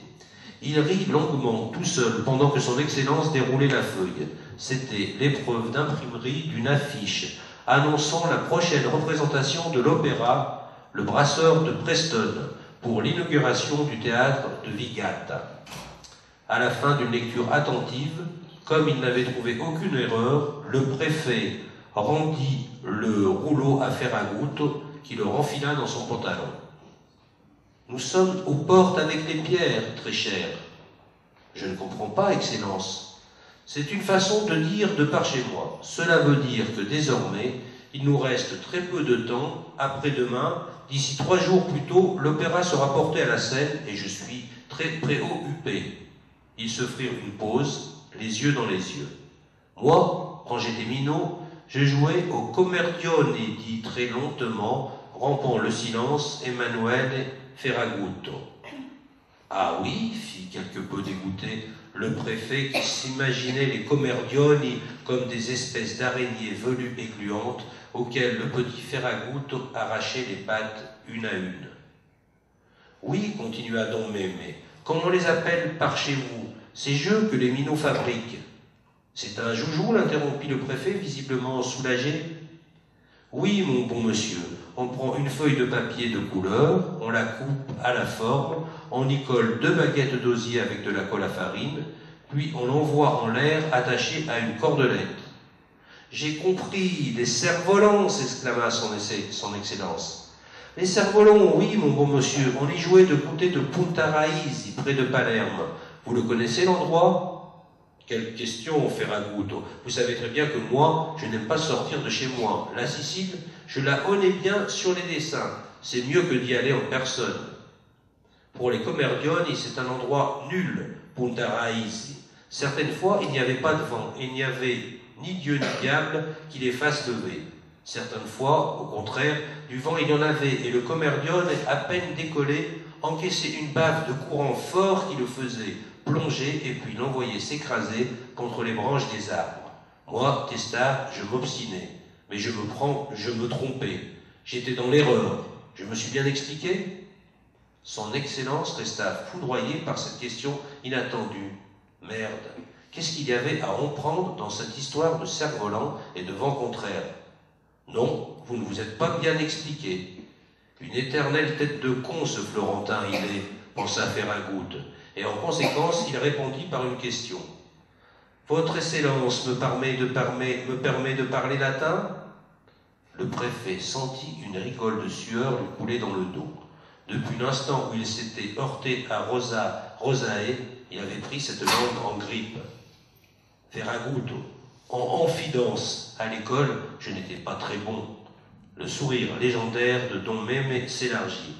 Speaker 5: Il rit longuement, tout seul, pendant que son Excellence déroulait la feuille. C'était l'épreuve d'imprimerie d'une affiche annonçant la prochaine représentation de l'opéra Le Brasseur de Preston pour l'inauguration du théâtre de Vigata. À la fin d'une lecture attentive, comme il n'avait trouvé aucune erreur, le préfet rendit le rouleau à Ferragut, qui le renfila dans son pantalon. « Nous sommes aux portes avec les pierres, très cher. »« Je ne comprends pas, Excellence. C'est une façon de dire de par chez moi. Cela veut dire que désormais, il nous reste très peu de temps. Après-demain, d'ici 3 jours plus tôt, l'opéra sera porté à la scène et je suis très préoccupé. » Ils se frirent une pause, les yeux dans les yeux. « Moi, quand j'étais minot, je jouais au Commerdione, dit très lentement, rompant le silence, Emanuele Ferragut. »« Ah oui, fit quelque peu dégoûté le préfet qui s'imaginait les Commerdioni comme des espèces d'araignées velues et gluantes auxquelles le petit Ferragut arrachait les pattes une à une. »« Oui, continua Don Meme, comme on les appelle par chez vous, ces jeux que les minots fabriquent. »« C'est un joujou, l'interrompit le préfet, visiblement soulagé. »« Oui, mon bon monsieur, on prend une feuille de papier de couleur, on la coupe à la forme, on y colle 2 baguettes d'osier avec de la colle à farine, puis on l'envoie en l'air attaché à une cordelette. »« J'ai compris, les cerfs-volants, s'exclama son Excellence. »« Les cerfs-volants, oui, mon bon monsieur, on y jouait de côté de Punta Raisi, près de Palerme. Vous le connaissez, l'endroit ? » Quelle question, Ferragut. Vous savez très bien que moi, je n'aime pas sortir de chez moi. La Sicile, je la connais bien sur les dessins. C'est mieux que d'y aller en personne. Pour les Commerdioni, c'est un endroit nul, Punta Raisi. Certaines fois, il n'y avait pas de vent, et il n'y avait ni Dieu ni diable qui les fasse lever. Certaines fois, au contraire, du vent il y en avait, et le Commerdione, à peine décollé, encaissait une baffe de courant fort qui le faisait plonger et puis l'envoyer s'écraser contre les branches des arbres. Moi, Testard, je m'obstinais, mais je me trompais. J'étais dans l'erreur. Je me suis bien expliqué ? Son Excellence resta foudroyé par cette question inattendue. Merde, qu'est-ce qu'il y avait à comprendre dans cette histoire de cerf-volant et de vent contraire ? Non, vous ne vous êtes pas bien expliqué. Une éternelle tête de con, ce Florentin, il est, pensa Ferragut, et en conséquence, il répondit par une question. Votre Excellence me permet de parler latin ? Le préfet sentit une rigole de sueur lui couler dans le dos. Depuis l'instant où il s'était heurté à Rosae, il avait pris cette langue en grippe. Ferragut, en amphidance, à l'école, je n'étais pas très bon. Le sourire légendaire de Don Meme s'élargit.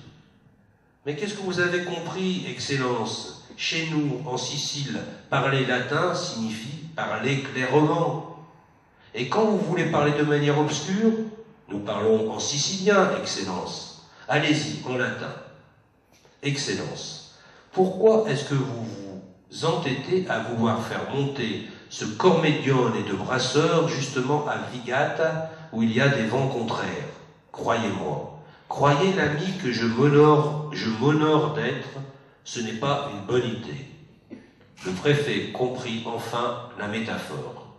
Speaker 5: Mais qu'est-ce que vous avez compris, Excellence ? Chez nous, en Sicile, parler latin signifie parler clairement. Et quand vous voulez parler de manière obscure, nous parlons en sicilien, Excellence. Allez-y, en latin. Excellence, pourquoi est-ce que vous vous entêtez à vouloir faire monter ce cormédione et de brasseur justement à Vigata, où il y a des vents contraires. Croyez-moi, croyez l'ami que je m'honore d'être, ce n'est pas une bonne idée. Le préfet comprit enfin la métaphore.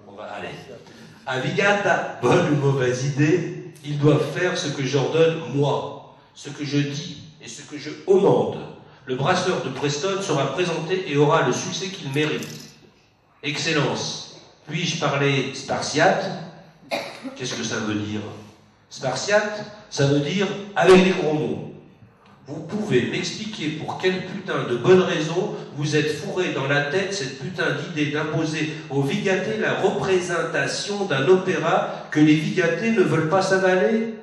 Speaker 5: On va aller. À Vigata, bonne ou mauvaise idée, ils doivent faire ce que j'ordonne moi, ce que je dis et ce que je commande. Le brasseur de Preston sera présenté et aura le succès qu'il mérite. Excellence, puis-je parler spartiate? Qu'est-ce que ça veut dire? Spartiate, ça veut dire avec les gros mots. Vous pouvez m'expliquer pour quelle putain de bonne raison vous êtes fourré dans la tête cette putain d'idée d'imposer aux Vigatés la représentation d'un opéra que les Vigatés ne veulent pas s'avaler?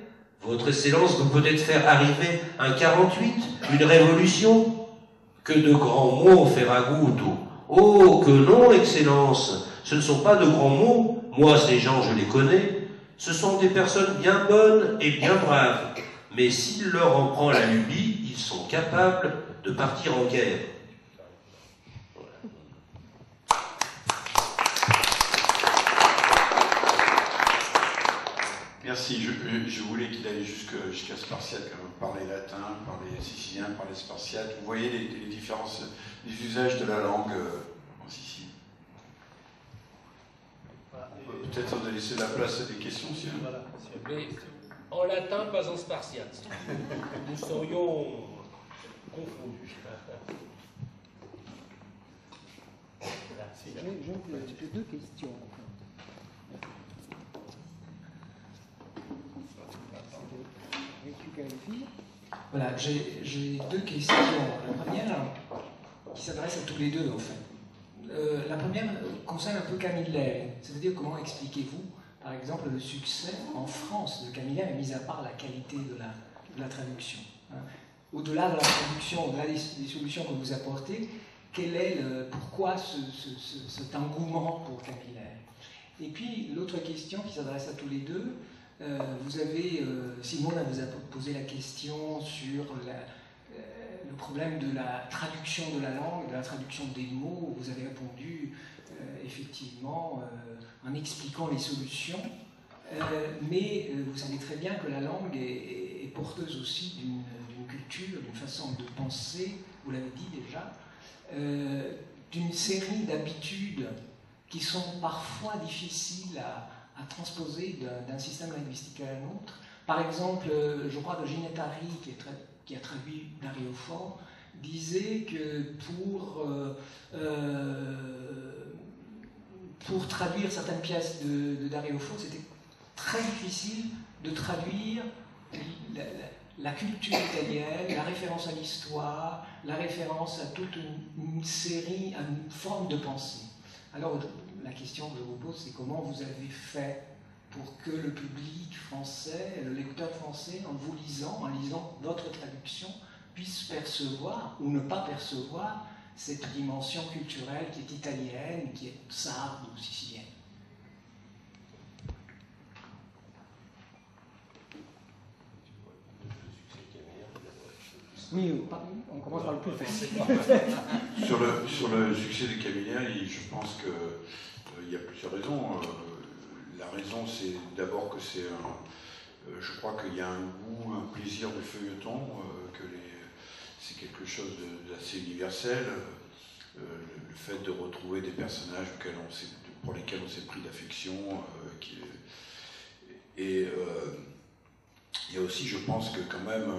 Speaker 5: Votre Excellence veut peut-être faire arriver un 48, une révolution? Que de grands mots, Ferraguto. Oh, que non, Excellence, ce ne sont pas de grands mots. Moi, ces gens, je les connais. Ce sont des personnes bien bonnes et bien braves. Mais s'il leur en prend la lubie, ils sont capables de partir en guerre.
Speaker 2: Merci. Je voulais qu'il aille jusqu'à Spartiate, quand même, parler latin, parler sicilien, parler spartiate. Vous voyez les différences, les usages de la langue en Sicile. Peut-être de laisser la place à des questions, si
Speaker 8: voilà. Mais en latin, pas en spartiate. Nous serions confondus.
Speaker 9: J'ai deux questions.
Speaker 10: Voilà, j'ai deux questions. La première, qui s'adresse à tous les deux, en fait. La première concerne un peu Camilleri, c'est-à-dire comment expliquez-vous, par exemple, le succès en France de Camilleri, mis à part la qualité de la traduction. Hein. Au-delà de la traduction, au-delà des solutions que vous apportez, pourquoi cet engouement pour Camilleri? Et puis, l'autre question qui s'adresse à tous les deux, Simone vous a posé la question sur le problème de la traduction de la langue, de la traduction des mots. Vous avez répondu effectivement en expliquant les solutions, mais vous savez très bien que la langue est porteuse aussi d'une culture, d'une façon de penser, vous l'avez dit déjà, d'une série d'habitudes qui sont parfois difficiles à transposer d'un système linguistique à un autre. Par exemple, je crois que Ginettari, qui a traduit Dario-Fo, disait que pour traduire certaines pièces de Dario-Fo, c'était très difficile de traduire la culture italienne, la référence à l'histoire, la référence à toute une série, à une forme de pensée. Alors, la question que je vous pose, c'est comment vous avez fait pour que le public français, le lecteur français, en vous lisant, en lisant votre traduction, puisse percevoir ou ne pas percevoir cette dimension culturelle qui est italienne, qui est sarde ou sicilienne.
Speaker 9: Oui, on commence par le plus facile.
Speaker 2: Sur le succès de Camilleri, je pense qu'il y a plusieurs raisons. La raison, c'est d'abord que je crois qu'il y a un goût, un plaisir de feuilleton, c'est quelque chose d'assez universel. Le fait de retrouver des personnages pour lesquels on s'est pris d'affection. Et il y a aussi, je pense que quand même,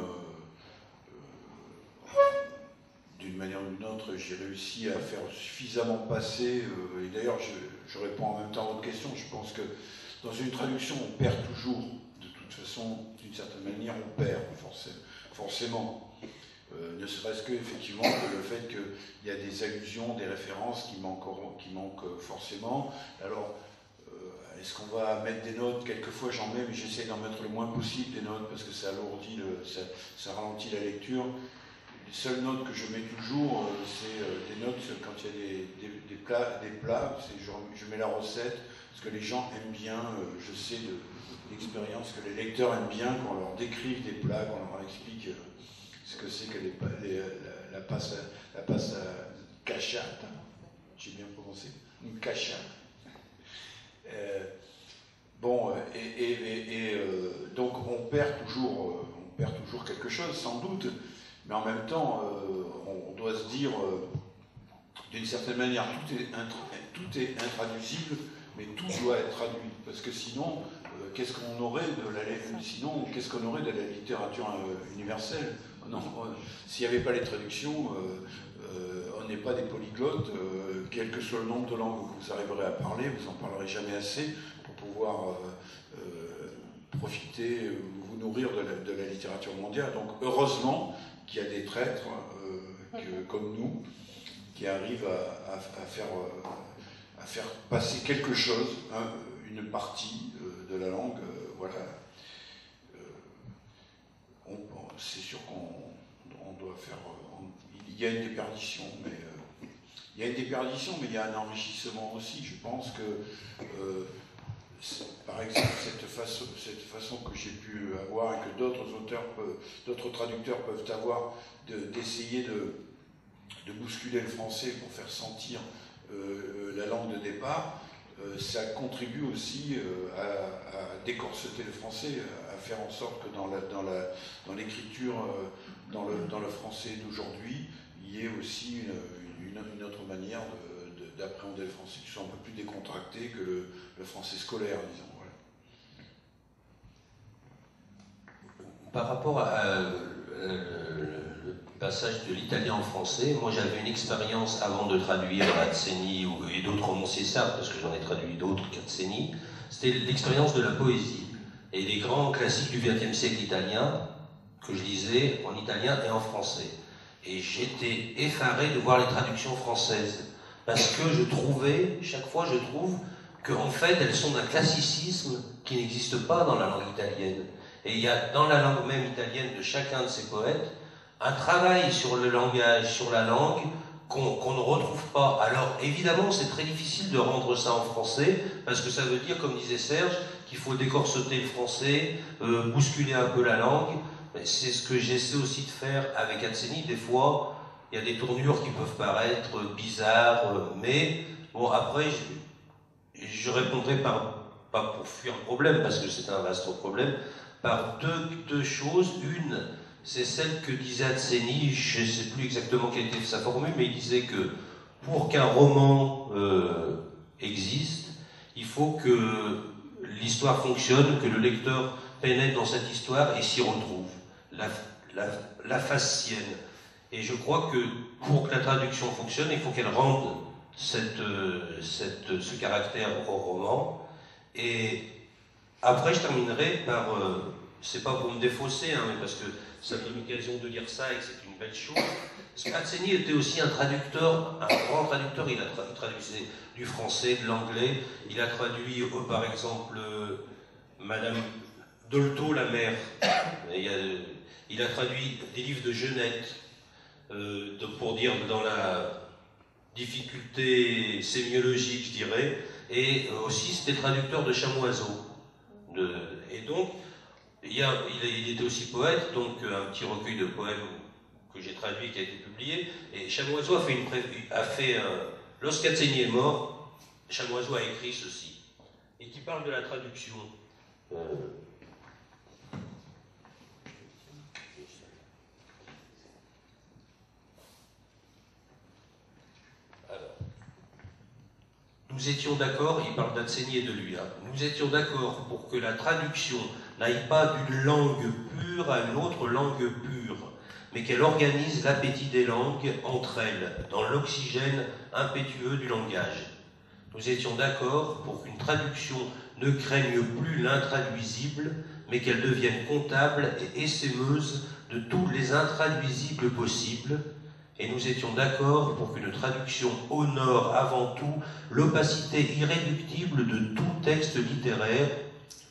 Speaker 2: d'une manière ou d'une autre, j'ai réussi à faire suffisamment passer, et d'ailleurs je réponds en même temps à votre question, je pense que dans une traduction on perd toujours, de toute façon, d'une certaine manière on perd forcément, ne serait-ce que effectivement le fait qu'il y a des allusions, des références qui manquent forcément. Alors est-ce qu'on va mettre des notes? Quelquefois j'en mets, mais j'essaie d'en mettre le moins possible des notes parce que ça alourdit, ça ralentit la lecture. Les seules notes que je mets toujours, c'est des notes quand il y a des plats, je mets la recette, parce que les gens aiment bien, je sais d'expérience que les lecteurs aiment bien qu'on leur décrive des plats, qu'on leur explique ce que c'est que la pâte cachata, j'ai bien prononcé, une cachata. Donc on perd toujours quelque chose, sans doute, mais en même temps, on doit se dire, d'une certaine manière, tout est intraduisible, mais tout doit être traduit, parce que sinon, qu'est-ce qu'on aurait de la littérature universelle? Non, s'il n'y avait pas les traductions, on n'est pas des polyglottes, quel que soit le nombre de langues que vous arriverez à parler, vous n'en parlerez jamais assez pour pouvoir profiter, vous nourrir de la littérature mondiale. Donc heureusement qu'il y a des traîtres comme nous qui arrivent à faire passer quelque chose, une partie de la langue, voilà. C'est sûr qu'on doit faire... il y a une déperdition, mais il y a un enrichissement aussi. Je pense que, par exemple, cette façon que j'ai pu avoir et que d'autres traducteurs peuvent avoir, d'essayer de bousculer le français pour faire sentir la langue de départ, ça contribue aussi à décorseter le français, à faire en sorte que dans l'écriture, dans le français d'aujourd'hui, il y ait aussi une autre manière d'appréhender le français, qui soit un peu plus décontracté que le français scolaire, disons. Voilà.
Speaker 5: Par rapport le passage de l'italien en français, moi j'avais une expérience avant de traduire Atzeni et d'autres romanciers sardes, parce que j'en ai traduit d'autres qu'Atzeni, c'était l'expérience de la poésie et des grands classiques du XXe siècle italien que je lisais en italien et en français. Et j'étais effaré de voir les traductions françaises, parce que chaque fois je trouve qu'en fait elles sont d'un classicisme qui n'existe pas dans la langue italienne. Et il y a dans la langue même italienne de chacun de ces poètes un travail sur le langage, sur la langue, qu'on ne retrouve pas. Alors évidemment c'est très difficile de rendre ça en français, parce que ça veut dire, comme disait Serge, qu'il faut décorseter le français, bousculer un peu la langue. C'est ce que j'essaie aussi de faire avec Atzeni. Des fois, il y a des tournures qui peuvent paraître bizarres, mais bon, après, je répondrai pas pour fuir le problème, parce que c'est un vaste problème, par deux choses. Une, c'est celle que disait Atzeni, je ne sais plus exactement quelle était sa formule, mais il disait que pour qu'un roman existe, il faut que l'histoire fonctionne, que le lecteur pénètre dans cette histoire et s'y retrouve, la fasse sienne. Et je crois que pour que la traduction fonctionne, il faut qu'elle rende ce caractère au roman. Et après, je terminerai par... c'est pas pour me défausser, hein, mais parce que ça me donne l'occasion de dire ça et que c'est une belle chose. Parce qu'Atzeni était aussi un traducteur, un grand traducteur. Il traduisait du français, de l'anglais. Il a traduit, par exemple, Madame Dolto, la mère. Il a traduit des livres de Genette, pour dire dans la difficulté sémiologique, je dirais. Et aussi, c'était traducteur de Chamoiseau. Et donc, il était aussi poète, donc un petit recueil de poèmes que j'ai traduit, qui a été publié. Et Chamoiseau a fait lorsqu'Atzeni est mort, Chamoiseau a écrit ceci, et qui parle de la traduction. Nous étions d'accord, il parle d'Atzeni et de lui, hein, nous étions d'accord pour que la traduction n'aille pas d'une langue pure à une autre langue pure, mais qu'elle organise l'appétit des langues entre elles, dans l'oxygène impétueux du langage. Nous étions d'accord pour qu'une traduction ne craigne plus l'intraduisible, mais qu'elle devienne comptable et essaimeuse de tous les intraduisibles possibles. Et nous étions d'accord pour qu'une traduction honore avant tout l'opacité irréductible de tout texte littéraire,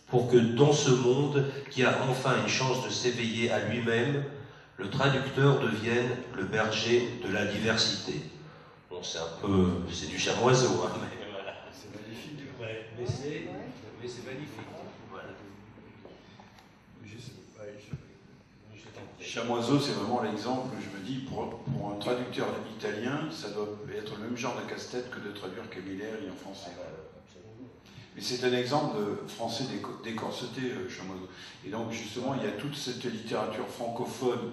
Speaker 5: pour que dans ce monde qui a enfin une chance de s'éveiller à lui-même, le traducteur devienne le berger de la diversité. Bon, c'est du Chamoiseau, hein, mais voilà.
Speaker 8: C'est magnifique. Ouais, mais c'est magnifique. Voilà.
Speaker 2: Chamoiseau, c'est vraiment l'exemple, je me dis, pour un traducteur italien, ça doit être le même genre de casse-tête que de traduire Camilleri en français. Mais c'est un exemple de français décorseté, Chamoiseau. Et donc, justement, il y a toute cette littérature francophone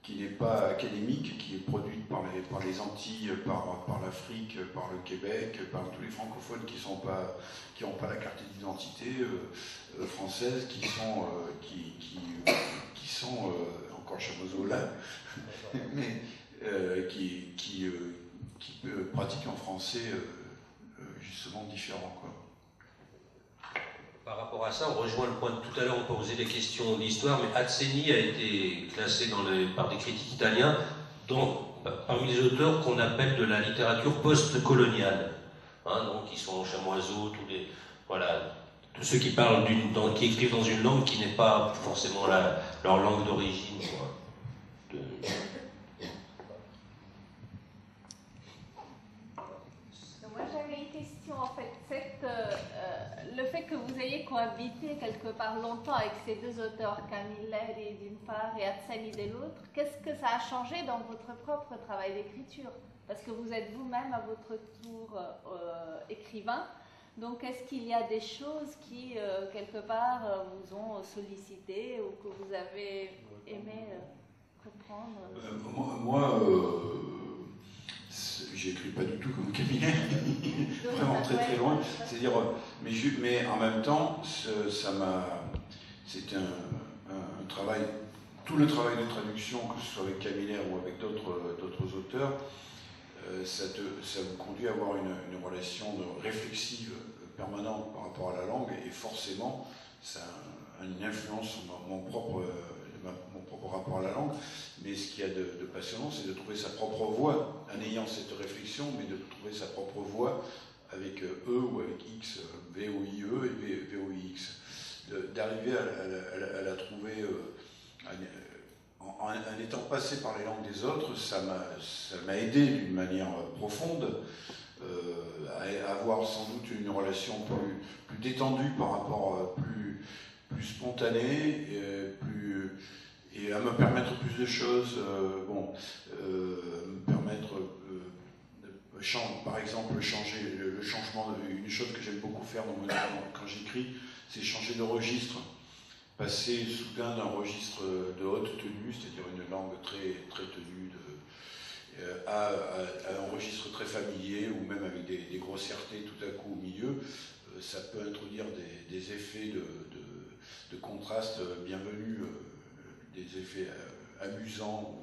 Speaker 2: qui n'est pas académique, qui est produite par les Antilles, par l'Afrique, par le Québec, par tous les francophones qui n'ont pas la carte d'identité française, qui sont encore Chamoiseau là, mais qui pratiquent en français justement différent, quoi.
Speaker 5: Par rapport à ça, on rejoint le point de tout à l'heure, on posait des questions d'histoire, mais Azzeni a été classé par des critiques italiens parmi les auteurs qu'on appelle de la littérature post-coloniale. Hein, donc, qui sont Chamoiseau, tous ceux qui parlent qui écrivent dans une langue qui n'est pas forcément leur langue d'origine.
Speaker 4: Moi, j'avais une question en fait. Le fait que vous ayez cohabité quelque part longtemps avec ces deux auteurs, Camilleri d'une part et Azzeni de l'autre, qu'est-ce que ça a changé dans votre propre travail d'écriture? Parce que vous êtes vous-même à votre tour écrivain. Donc, est-ce qu'il y a des choses qui, quelque part, vous ont sollicité ou que vous avez aimé reprendre?
Speaker 2: Moi, j'écris pas du tout comme Camilleri, vraiment très très loin. C'est-à-dire, mais en même temps, c'est un travail, tout le travail de traduction, que ce soit avec Camilleri ou avec d'autres auteurs, ça vous conduit à avoir une relation réflexive permanente par rapport à la langue, et forcément, ça a une influence sur mon propre rapport à la langue. Mais ce qu'il y a de passionnant, c'est de trouver sa propre voix, en ayant cette réflexion, mais de trouver sa propre voix avec E ou avec X, V-O-I-E et V-O-I-X. D'arriver à la trouver, en étant passé par les langues des autres, ça m'a aidé d'une manière profonde à avoir sans doute une relation plus détendue par rapport, plus spontanée, et à me permettre plus de choses, me permettre, par exemple, changer le changement. Une chose que j'aime beaucoup faire quand j'écris, c'est changer de registre, passer soudain d'un registre de haute tenue, c'est-à-dire une langue très, très tenue, à un registre très familier, ou même avec des grossièretés tout à coup au milieu. Ça peut introduire des effets de contraste bienvenus, des effets amusants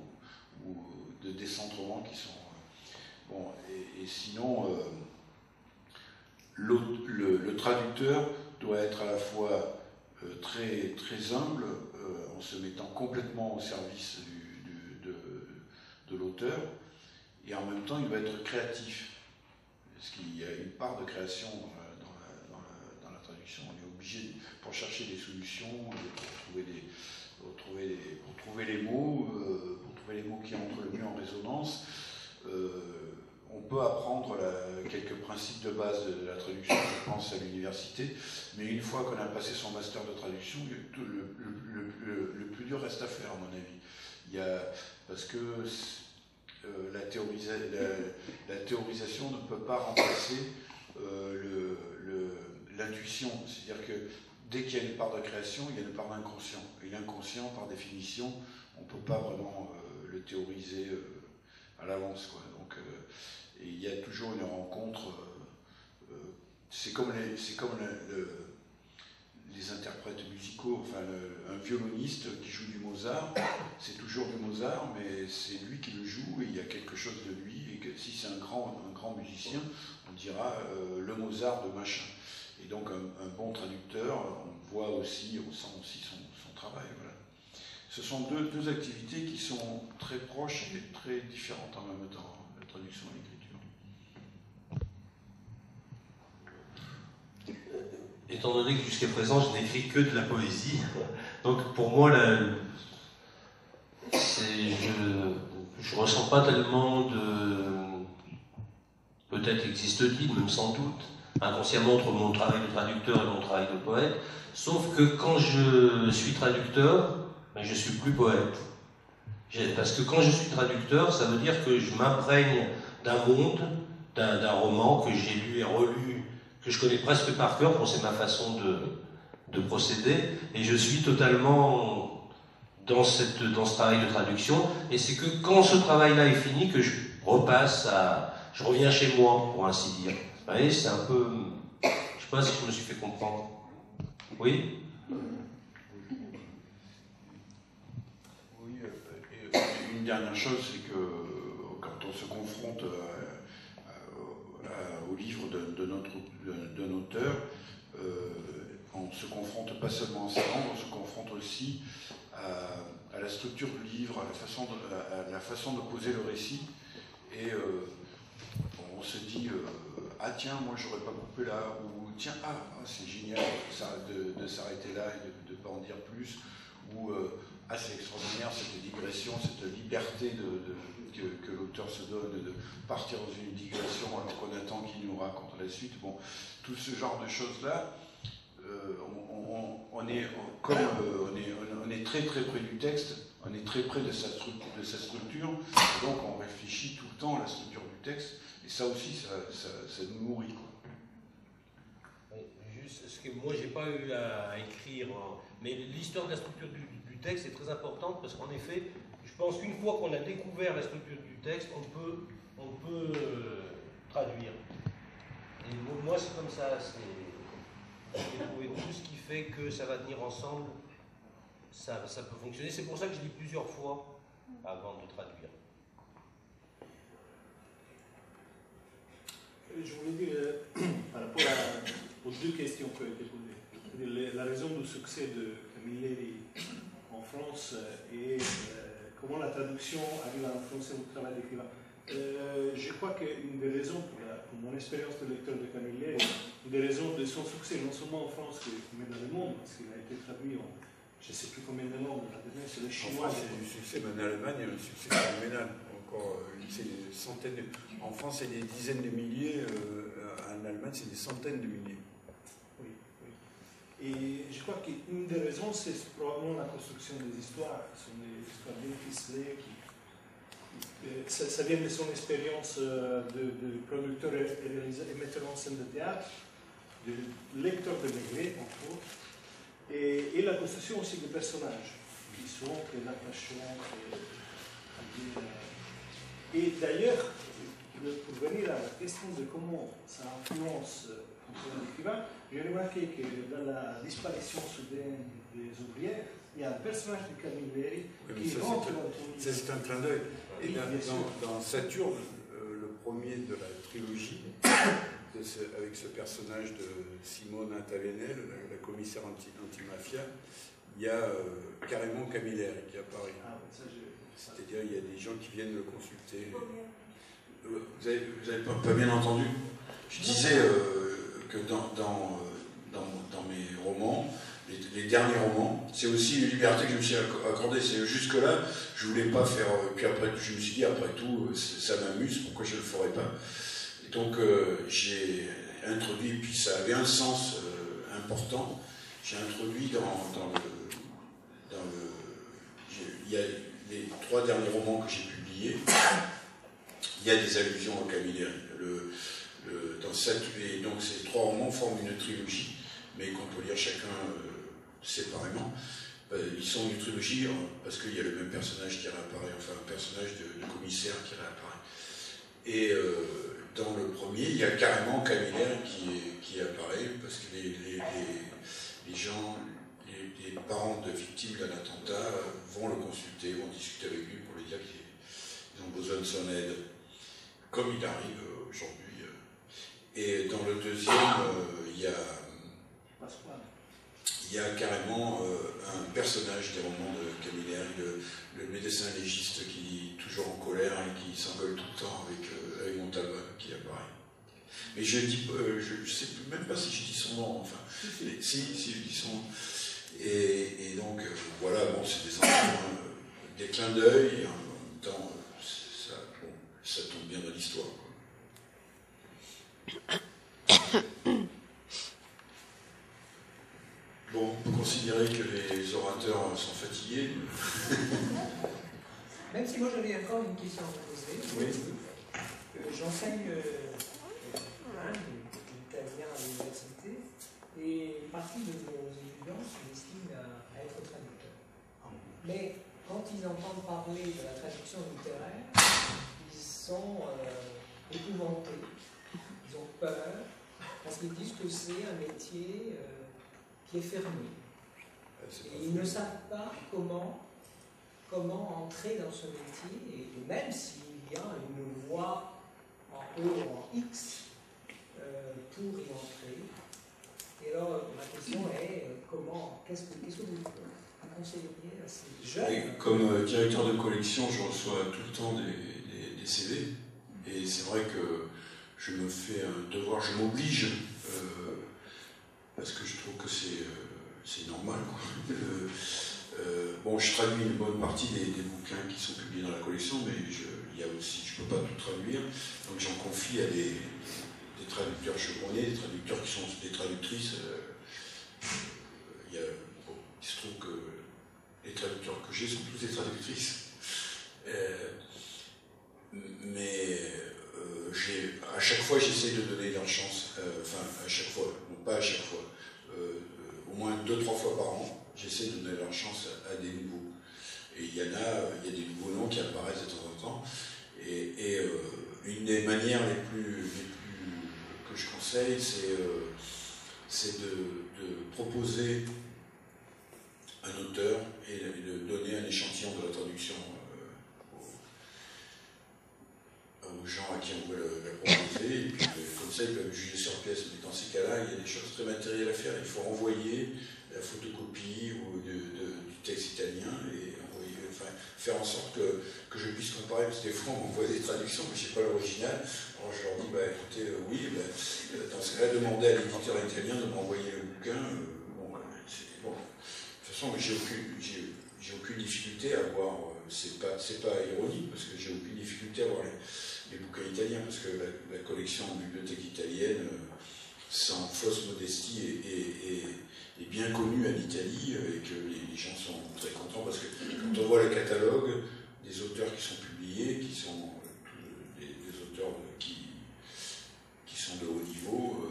Speaker 2: ou de décentrement qui sont... bon, et sinon, le traducteur doit être à la fois très, très humble, en se mettant complètement au service de l'auteur, et en même temps il doit être créatif, parce qu'il y a une part de création dans la traduction. On est obligé, pour chercher des solutions, pour trouver les mots qui entrent le mieux en résonance. On peut apprendre quelques principes de base de la traduction, je pense, à l'université, mais une fois qu'on a passé son master de traduction, le plus dur reste à faire, à mon avis. Parce que la théorisation ne peut pas remplacer l'intuition. C'est-à-dire que dès qu'il y a une part de création, il y a une part d'inconscient. Et l'inconscient, par définition, on ne peut pas vraiment le théoriser à l'avance, quoi. Donc, et il y a toujours une rencontre. C'est comme les interprètes musicaux. Enfin, un violoniste qui joue du Mozart, c'est toujours du Mozart, mais c'est lui qui le joue, et il y a quelque chose de lui. Et que si c'est un grand musicien, on dira le Mozart de machin. Et donc un bon traducteur, on sent aussi son travail. Voilà. Ce sont deux activités qui sont très proches et très différentes en même temps, la traduction et l'écriture.
Speaker 5: Étant donné que jusqu'à présent je n'écris que de la poésie, donc pour moi je ressens pas tellement peut-être existe-t-il, même sans doute, inconsciemment entre mon travail de traducteur et mon travail de poète, sauf que quand je suis traducteur, je suis plus poète. Parce que quand je suis traducteur, ça veut dire que je m'imprègne d'un monde, d'un roman que j'ai lu et relu, que je connais presque par cœur, pour c'est ma façon de procéder, et je suis totalement dans ce travail de traduction, et c'est que quand ce travail-là est fini, que je reviens chez moi, pour ainsi dire. Vous voyez, c'est un peu... Je ne sais pas si je me suis fait comprendre. Oui?
Speaker 2: Oui, une dernière chose, c'est que quand on se confronte au livre d'un auteur, on se confronte pas seulement à sa langue, on se confronte aussi à la structure du livre, à la façon de poser le récit. Et on se dit, ah tiens, moi j'aurais pas coupé là, ou tiens, c'est génial de s'arrêter là et de ne pas en dire plus, ou c'est extraordinaire cette digression, cette liberté que l'auteur se donne de partir dans une digression alors qu'on attend qu'il nous raconte la suite. Bon, tout ce genre de choses-là, on est très très près du texte, on est très près de sa structure, donc on réfléchit tout le temps à la structure du texte, et ça aussi, ça nous nourrit, quoi.
Speaker 8: Juste, parce que moi, j'ai pas eu à écrire, mais l'histoire de la structure du texte est très importante, parce qu'en effet, je pense qu'une fois qu'on a découvert la structure du texte, on peut traduire. Et moi, c'est comme ça, j'ai trouvé tout ce qui fait que ça va tenir ensemble, ça peut fonctionner. C'est pour ça que je lis plusieurs fois avant de traduire.
Speaker 1: Je voulais dire, par rapport aux deux questions qui ont été posées, la raison du succès de Camilleri en France et comment la traduction arrive en français au travail d'écrivain. Je crois qu'une des raisons, pour mon expérience de lecteur de Camilleri, une des raisons de son succès, non seulement en France, mais dans le monde, parce qu'il a été traduit en je ne sais plus combien de langues, c'est le chinois.
Speaker 7: En France, c'est du succès, mais en Allemagne, il y a un succès phénoménal. C'est des centaines, en France, c'est des dizaines de milliers, en Allemagne, c'est des centaines de milliers.
Speaker 1: Oui, oui. Et je crois qu'une des raisons, c'est probablement la construction des histoires, qui sont des histoires bien ficelées, ça vient de son expérience de producteur et metteur en scène de théâtre, de lecteur de Maigret, entre autres, et la construction aussi des personnages, qui sont l'attachement. Et d'ailleurs, pour venir à la question de comment ça influence l'écrivain, j'ai remarqué que dans la disparition soudaine des ouvrières, il y a un personnage de Camilleri qui rentre dans ton livre.
Speaker 7: C'est un clin d'œil. Et dans Saturne, le premier de la trilogie, avec ce personnage de Simone Tavenel, la commissaire antimafia, il y a carrément Camilleri qui apparaît. C'est-à-dire il y a des gens qui viennent le consulter.
Speaker 2: Vous avez pas bien entendu. Je disais que dans mes romans, les derniers romans, c'est aussi une liberté que je me suis accordée. C'est jusque-là, je voulais pas faire. Puis après, je me suis dit, après tout, ça m'amuse, pourquoi je le ferais pas? Et donc, j'ai introduit, puis ça avait un sens important, j'ai introduit il y a les 3 derniers romans que j'ai publiés, il y a des allusions à Camilleri. Et donc ces 3 romans forment une trilogie, mais qu'on peut lire chacun séparément. Ils sont une trilogie parce qu'il y a le même personnage qui réapparaît, enfin un personnage de commissaire qui réapparaît. Et dans le premier, il y a carrément Camilleri qui apparaît, parce que les gens, les parents de victimes d'un attentat vont le consulter, vont discuter avec lui pour lui dire qu'ils ont besoin de son aide, comme il arrive aujourd'hui. Et dans le deuxième, il y a carrément un personnage des romans de Camilleri, le médecin légiste qui est toujours en colère et qui s'engueule tout le temps avec Montalbán qui apparaît. Mais je ne sais même pas si je dis son nom, enfin. Si je dis son nom. Et donc, voilà, bon, c'est des enfants, des clins d'œil, et en même temps, ça tombe bien dans l'histoire. Bon, on peut considérer que les orateurs sont fatigués.
Speaker 10: Même si moi j'avais encore une question à vous poser.
Speaker 2: Oui.
Speaker 10: J'enseigne l'italien à l'université et une partie de nos étudiants se destinent à être traducteurs. Mais quand ils entendent parler de la traduction littéraire, ils sont épouvantés, ils ont peur, parce qu'ils disent que c'est un métier qui est fermé. Et ils ne savent pas comment entrer dans ce métier, et même s'il y a une voie en E ou en X pour y entrer. Et alors, ma question est, qu'est-ce que vous conseilleriez à ces jeunes?
Speaker 7: Et comme directeur de collection, je reçois tout le temps des CV, et c'est vrai que je me fais un devoir, je m'oblige, parce que je trouve que c'est normal, quoi. Bon, je traduis une bonne partie des bouquins qui sont publiés dans la collection, mais il y a aussi, je ne peux pas tout traduire, donc j'en confie à des traducteurs chevronnés, des traducteurs qui sont des traductrices. Il se trouve que les traducteurs que j'ai sont tous des traductrices. Mais à chaque fois, j'essaie de donner leur chance, enfin, à chaque fois, non pas à chaque fois, au moins 2-3 fois par an. J'essaie de donner leur chance à des nouveaux. Et il y a des nouveaux noms qui apparaissent de temps en temps. Et une des manières les plus que je conseille, c'est de proposer un auteur et de donner un échantillon de la traduction aux gens à qui on veut la proposer. Et puis, comme ça, ils peuvent juger sur pièce. Mais dans ces cas-là, il y a des choses très matérielles à faire. Il faut renvoyer la photocopie ou du texte italien et faire en sorte que je puisse comparer, parce que des fois on m'envoie des traductions mais je ne sais pas l'original, alors je leur dis écoutez, oui, dans ce cas-là, demandez à l'éditeur italien de m'envoyer le bouquin. De toute façon, j'ai aucune difficulté à voir, c'est pas ironique, parce que j'ai aucune difficulté à voir les bouquins italiens, parce que la collection en bibliothèque italienne, sans fausse modestie, est bien connue en Italie, et que les gens sont très contents, parce que quand on voit le catalogue des auteurs qui sont publiés, qui sont des auteurs qui sont de haut niveau,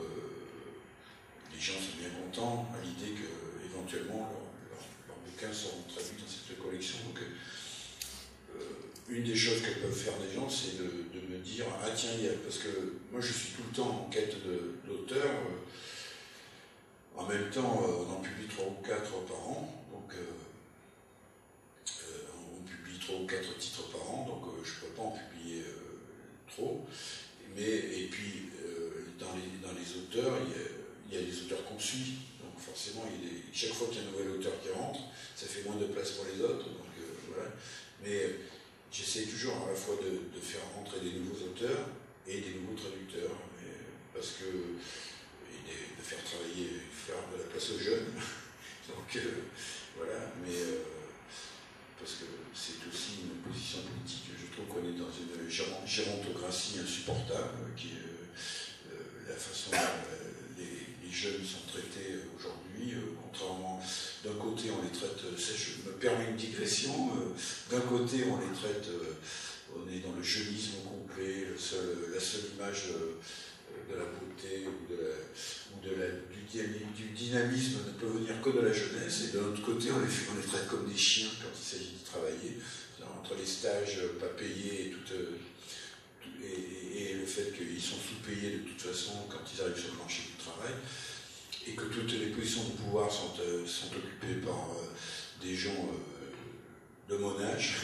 Speaker 7: les gens sont bien contents à l'idée que éventuellement leurs bouquins seront traduits dans cette collection. Donc, une des choses que peuvent faire des gens, c'est de me dire ah tiens, parce que moi je suis tout le temps en quête d'auteurs. En même temps, on en publie 3 ou 4 par an, donc on publie 3 ou 4 titres par an, donc je ne peux pas en publier trop. Et puis, dans les auteurs, il y a des auteurs qu'on suit, donc forcément, chaque fois qu'il y a un nouvel auteur qui rentre, ça fait moins de place pour les autres, donc voilà. Mais j'essaie toujours à la fois de faire rentrer des nouveaux auteurs et des nouveaux traducteurs, parce que de faire de la place aux jeunes, donc voilà, mais parce que c'est aussi une position politique. Je trouve qu'on est dans une gérontocratie insupportable, qui est la façon dont les jeunes sont traités aujourd'hui, contrairement, d'un côté on les traite, je me permets une digression, d'un côté on les traite, on est dans le jeunisme complet, la seule image de la beauté ou du dynamisme ne peut venir que de la jeunesse, et de l'autre côté on les traite comme des chiens quand il s'agit de travailler, entre les stages pas payés et le fait qu'ils sont sous-payés de toute façon quand ils arrivent sur le marché du travail, et que toutes les positions de pouvoir sont occupées par des gens de mon âge.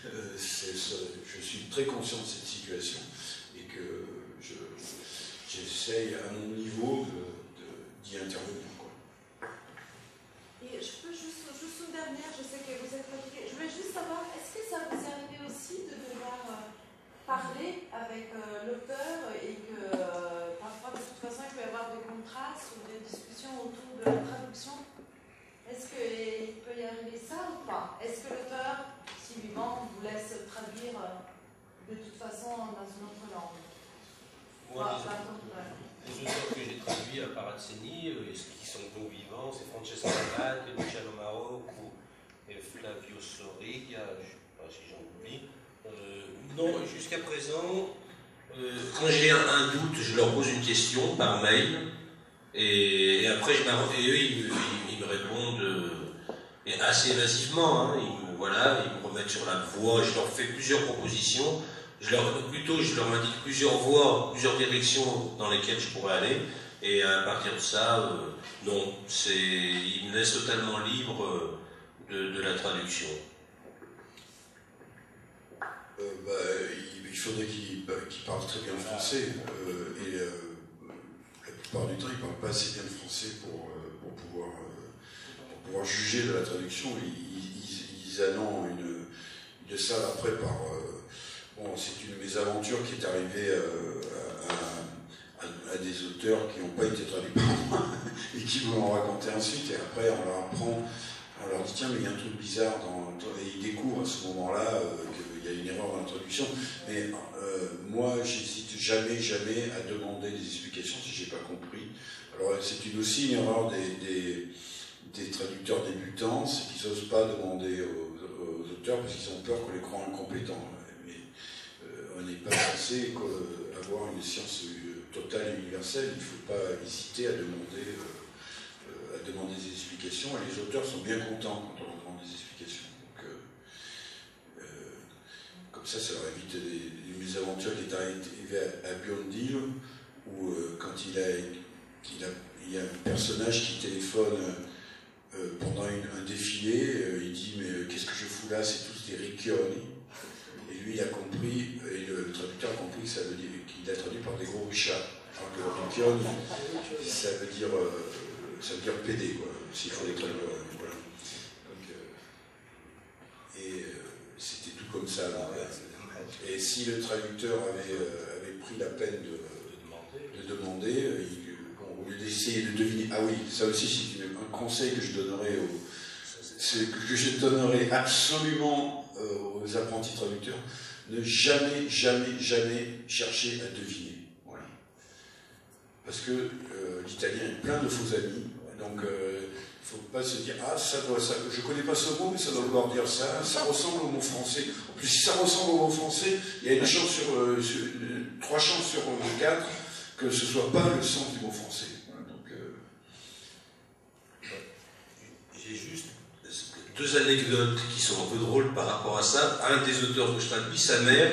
Speaker 7: Je suis très conscient de cette situation et que j'essaye à mon niveau d'y intervenir.
Speaker 11: Et je peux juste une dernière, je sais que vous êtes fatigué. Je voulais juste savoir, est-ce que ça vous est arrivé aussi de devoir parler avec l'auteur et que parfois de toute façon il peut y avoir des contrastes ou des discussions autour de la traduction? Est-ce qu'il peut y arriver ça ou pas? Est-ce que l'auteur, si vivant, vous laisse traduire de toute façon dans une autre langue?
Speaker 8: Moi, les auteurs que j'ai traduits à Parazzini, qui sont de nos vivants, c'est Francesca Labat, Luciano Marocco et Flavio Soriga. si j'en oublie. Non, jusqu'à présent, quand j'ai un doute, je leur pose une question par mail, et après, et eux, ils me répondent assez évasivement. Hein, ils me remettent sur la voie, je leur fais plusieurs propositions. Je leur indique plusieurs voies, plusieurs directions dans lesquelles je pourrais aller, et à partir de ça, non, ils me laissent totalement libre de la traduction.
Speaker 7: Il faudrait qu'ils parlent très bien le français, et la plupart du temps, ils ne parlent pas assez bien le français pour pouvoir juger de la traduction. Ils annoncent une salle après par... Bon, c'est une mésaventure qui est arrivée à des auteurs qui n'ont pas été traduits par moi et qui me l'ont raconté ensuite. Et après, on leur apprend, on leur dit tiens, mais il y a un truc bizarre et ils découvrent à ce moment-là qu'il y a une erreur dans l'introduction. Mais moi, j'hésite jamais à demander des explications si j'ai pas compris. Alors, c'est aussi une erreur des traducteurs débutants, c'est qu'ils n'osent pas demander aux auteurs parce qu'ils ont peur qu'on les croit incompétents. On n'est pas censé avoir une science totale et universelle, il ne faut pas hésiter à demander des explications, et les auteurs sont bien contents quand on leur demande des explications. Donc, comme ça leur évite des mésaventures qui est arrivées à Biondil, où quand il y a un personnage qui téléphone pendant un défilé, il dit « mais qu'est-ce que je fous là, c'est tous des riccioni ». Et lui, il a compris, et le traducteur a compris que ça veut dire qu'il a traduit par des gros richards. Alors que riccione, ça veut dire pédé, quoi, s'il faut les traduire. Voilà. Donc, c'était tout comme ça. Là. Et si le traducteur avait pris la peine de demander, au lieu d'essayer de deviner, ah oui, ça aussi c'est un conseil que je donnerais absolument aux apprentis traducteurs, ne jamais chercher à deviner. Voilà. Parce que l'italien est plein de faux amis, donc il ne faut pas se dire ah ça, je ne connais pas ce mot, mais ça doit vouloir dire ça, ça ressemble au mot français. En plus, si ça ressemble au mot français, il y a une chance 3 chances sur 4 que ce ne soit pas le sens du mot français. Voilà, donc,
Speaker 8: j'ai juste 2 anecdotes qui sont un peu drôles par rapport à ça. Un des auteurs que je traduis, sa mère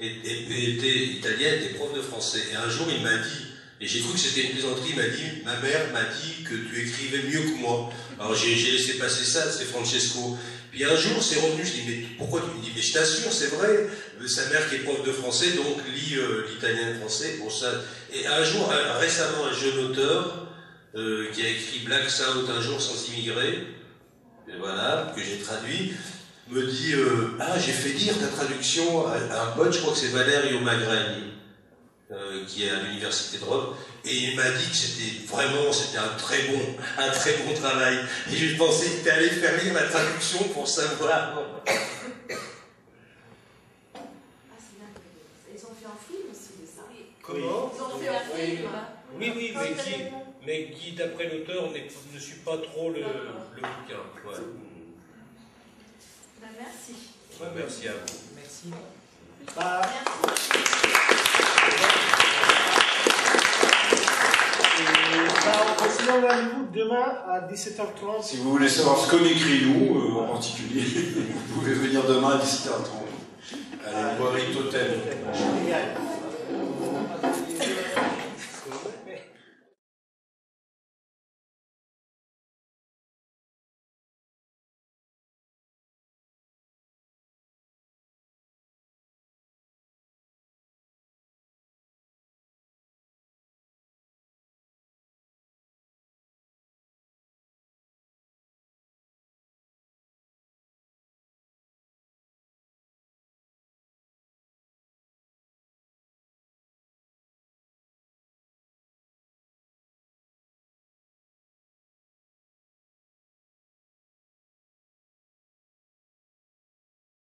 Speaker 8: était italienne, était prof de français. Et un jour, il m'a dit, et j'ai cru que c'était une plaisanterie, il m'a dit, ma mère m'a dit que tu écrivais mieux que moi. Alors j'ai laissé passer ça, c'est Francesco. Puis un jour, c'est revenu, je dis, mais pourquoi tu me dis, mais je t'assure, c'est vrai, sa mère qui est prof de français, donc lit l'italien et le français, bon ça. Et un jour, récemment, un jeune auteur qui a écrit Black South, un jour sans immigrés, et voilà, que j'ai traduit, me dit ah, j'ai fait dire ta traduction à un pote, je crois que c'est Valerio Magrini, qui est à l'université de Rome, et il m'a dit que c'était un très bon travail. Et je pensais que tu allais faire lire la traduction pour savoir.
Speaker 11: Ah, c'est bien. Ils ont fait un film aussi de ça.
Speaker 8: Comment?
Speaker 11: Ils ont fait un film.
Speaker 8: Oui, mais qui d'après l'auteur, ne suit pas trop le bouquin. Ouais.
Speaker 11: Ben, merci.
Speaker 8: Ouais, merci à vous.
Speaker 10: Merci.
Speaker 1: On continue le rendez-vous demain à 17h30.
Speaker 7: si vous voulez savoir ce qu'on écrit nous, en particulier, vous pouvez venir demain à 17h30 à la librairie Totem.
Speaker 1: Génial.